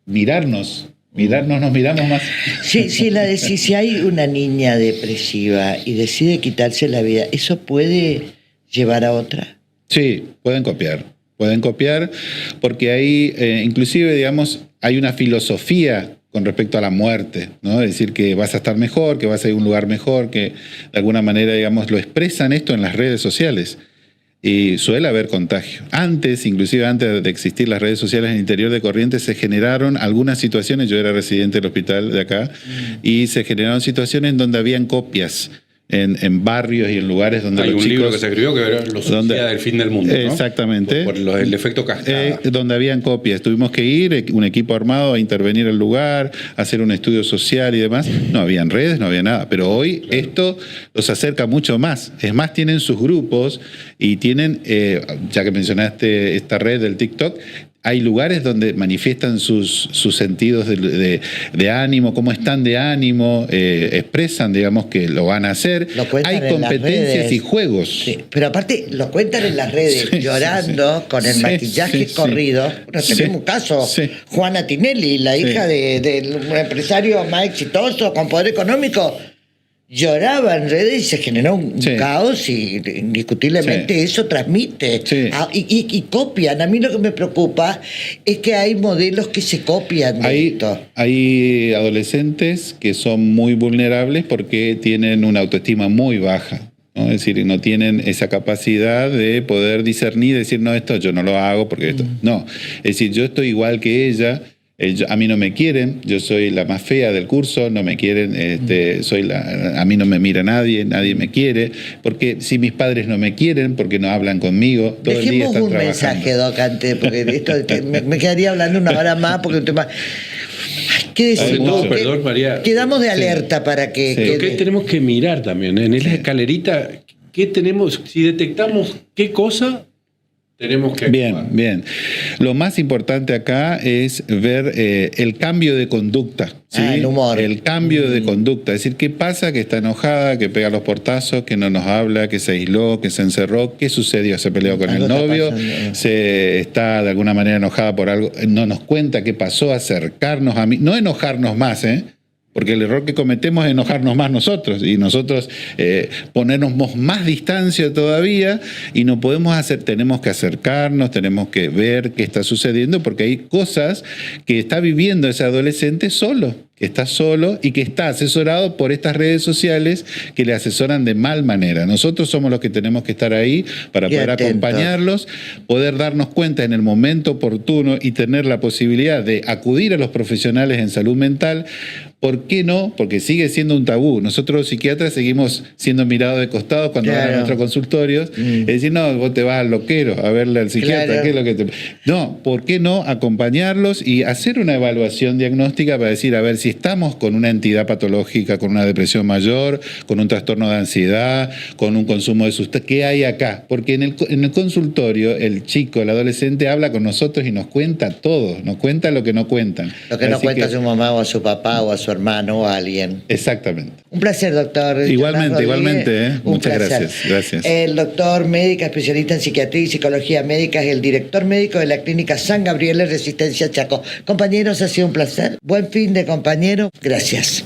[SPEAKER 5] mirarnos. Nos miramos más.
[SPEAKER 1] Si hay una niña depresiva y decide quitarse la vida, ¿eso puede llevar a otra?
[SPEAKER 5] Sí, pueden copiar porque ahí inclusive, digamos, hay una filosofía con respecto a la muerte, ¿no? Es decir, que vas a estar mejor, que vas a ir a un lugar mejor, que de alguna manera, digamos, lo expresan esto en las redes sociales. Y suele haber contagio. Inclusive antes de existir las redes sociales en el interior de Corrientes, se generaron algunas situaciones, yo era residente del hospital de acá, y se generaron situaciones donde habían copias en barrios y en lugares donde
[SPEAKER 2] Hay
[SPEAKER 5] los
[SPEAKER 2] un
[SPEAKER 5] chicos...
[SPEAKER 2] libro que se escribió que era Los suicidas del fin del mundo, ¿no?
[SPEAKER 5] Exactamente.
[SPEAKER 2] Por el efecto cascada.
[SPEAKER 5] Donde habían copias. Tuvimos que ir, un equipo armado, a intervenir el lugar, hacer un estudio social y demás. No habían redes, no había nada. Pero hoy esto los acerca mucho más. Es más, tienen sus grupos y tienen, ya que mencionaste esta red del TikTok, hay lugares donde manifiestan sus sentidos de ánimo, cómo están de ánimo, expresan, digamos, que lo van a hacer.
[SPEAKER 1] Lo cuentan
[SPEAKER 5] Hay
[SPEAKER 1] en las
[SPEAKER 5] competencias
[SPEAKER 1] redes.
[SPEAKER 5] y juegos.
[SPEAKER 1] Sí, pero aparte lo cuentan en las redes,
[SPEAKER 5] Sí,
[SPEAKER 1] llorando,
[SPEAKER 5] sí, sí.
[SPEAKER 1] con el
[SPEAKER 5] Sí,
[SPEAKER 1] maquillaje
[SPEAKER 5] sí,
[SPEAKER 1] corrido. Bueno,
[SPEAKER 5] sí.
[SPEAKER 1] tenemos un caso,
[SPEAKER 5] Sí.
[SPEAKER 1] Juana Tinelli, la hija de un empresario más exitoso, con poder económico, lloraba en redes y se generó un
[SPEAKER 5] Sí.
[SPEAKER 1] caos y indiscutiblemente
[SPEAKER 5] Sí.
[SPEAKER 1] eso transmite.
[SPEAKER 5] Sí.
[SPEAKER 1] Y copian. A mí lo que me preocupa es que hay modelos que se copian de esto.
[SPEAKER 5] Hay adolescentes que son muy vulnerables porque tienen una autoestima muy baja, ¿no? Es decir, no tienen esa capacidad de poder discernir, decir, no, esto yo no lo hago porque esto... No, es decir, yo estoy igual que ella. A mí no me quieren, yo soy la más fea del curso, no me quieren, a mí no me mira nadie me quiere, porque si mis padres no me quieren, porque no hablan conmigo, todo el día
[SPEAKER 1] Dejemos
[SPEAKER 5] están
[SPEAKER 1] un
[SPEAKER 5] trabajando.
[SPEAKER 1] mensaje, Doc, antes, porque esto me quedaría hablando una hora más, porque un tema... Ay, ¿qué
[SPEAKER 5] Sobre
[SPEAKER 1] decimos?
[SPEAKER 5] todo,
[SPEAKER 2] perdón, María.
[SPEAKER 1] Quedamos de alerta para que...
[SPEAKER 5] Sí.
[SPEAKER 2] ¿Qué tenemos que mirar también? En esa escalerita, ¿qué tenemos? Si detectamos qué cosa, tenemos que actuar.
[SPEAKER 5] Bien. Lo más importante acá es ver el cambio de conducta. ¿sí?
[SPEAKER 1] El humor.
[SPEAKER 5] El cambio de conducta. Es decir, ¿qué pasa? Que está enojada, que pega los portazos, que no nos habla, que se aisló, que se encerró. ¿Qué sucedió? Se peleó con
[SPEAKER 1] Algo
[SPEAKER 5] el
[SPEAKER 1] está
[SPEAKER 5] novio,
[SPEAKER 1] pasando.
[SPEAKER 5] se está de alguna manera enojada por algo. No nos cuenta qué pasó, acercarnos a mí. No enojarnos más, porque el error que cometemos es enojarnos más nosotros y nosotros ponernos más distancia todavía y no podemos tenemos que acercarnos, tenemos que ver qué está sucediendo porque hay cosas que está viviendo ese adolescente solo, que está solo y que está asesorado por estas redes sociales que le asesoran de mal manera. Nosotros somos los que tenemos que estar ahí para
[SPEAKER 1] Qué
[SPEAKER 5] poder
[SPEAKER 1] atentos.
[SPEAKER 5] acompañarlos, poder darnos cuenta en el momento oportuno y tener la posibilidad de acudir a los profesionales en salud mental. ¿Por qué no? Porque sigue siendo un tabú. Nosotros los psiquiatras seguimos siendo mirados de costado cuando van a
[SPEAKER 1] Claro.
[SPEAKER 5] nuestros consultorios. Es decir, no, vos te vas al loquero a verle al psiquiatra.
[SPEAKER 1] Claro.
[SPEAKER 5] ¿Qué es lo que te... No, ¿por qué no acompañarlos y hacer una evaluación diagnóstica para decir, a ver, si estamos con una entidad patológica, con una depresión mayor, con un trastorno de ansiedad, con un consumo de sustancias, ¿qué hay acá? Porque en el consultorio el chico, el adolescente habla con nosotros y nos cuenta todo, nos cuenta lo que no cuentan.
[SPEAKER 1] Lo que no
[SPEAKER 5] Así
[SPEAKER 1] cuenta
[SPEAKER 5] que-
[SPEAKER 1] a su mamá o a su papá o a su hermano o a alguien.
[SPEAKER 5] Exactamente.
[SPEAKER 1] Un placer, doctor.
[SPEAKER 5] Igualmente,
[SPEAKER 1] Jonás Rodríguez.
[SPEAKER 5] igualmente, ¿eh?
[SPEAKER 1] Un
[SPEAKER 5] Muchas
[SPEAKER 1] placer.
[SPEAKER 5] gracias, gracias.
[SPEAKER 1] El doctor médica, especialista en psiquiatría y psicología médica, es el director médico de la clínica San Gabriel de Resistencia Chaco. Compañeros, ha sido un placer. Buen fin de compañero. Gracias.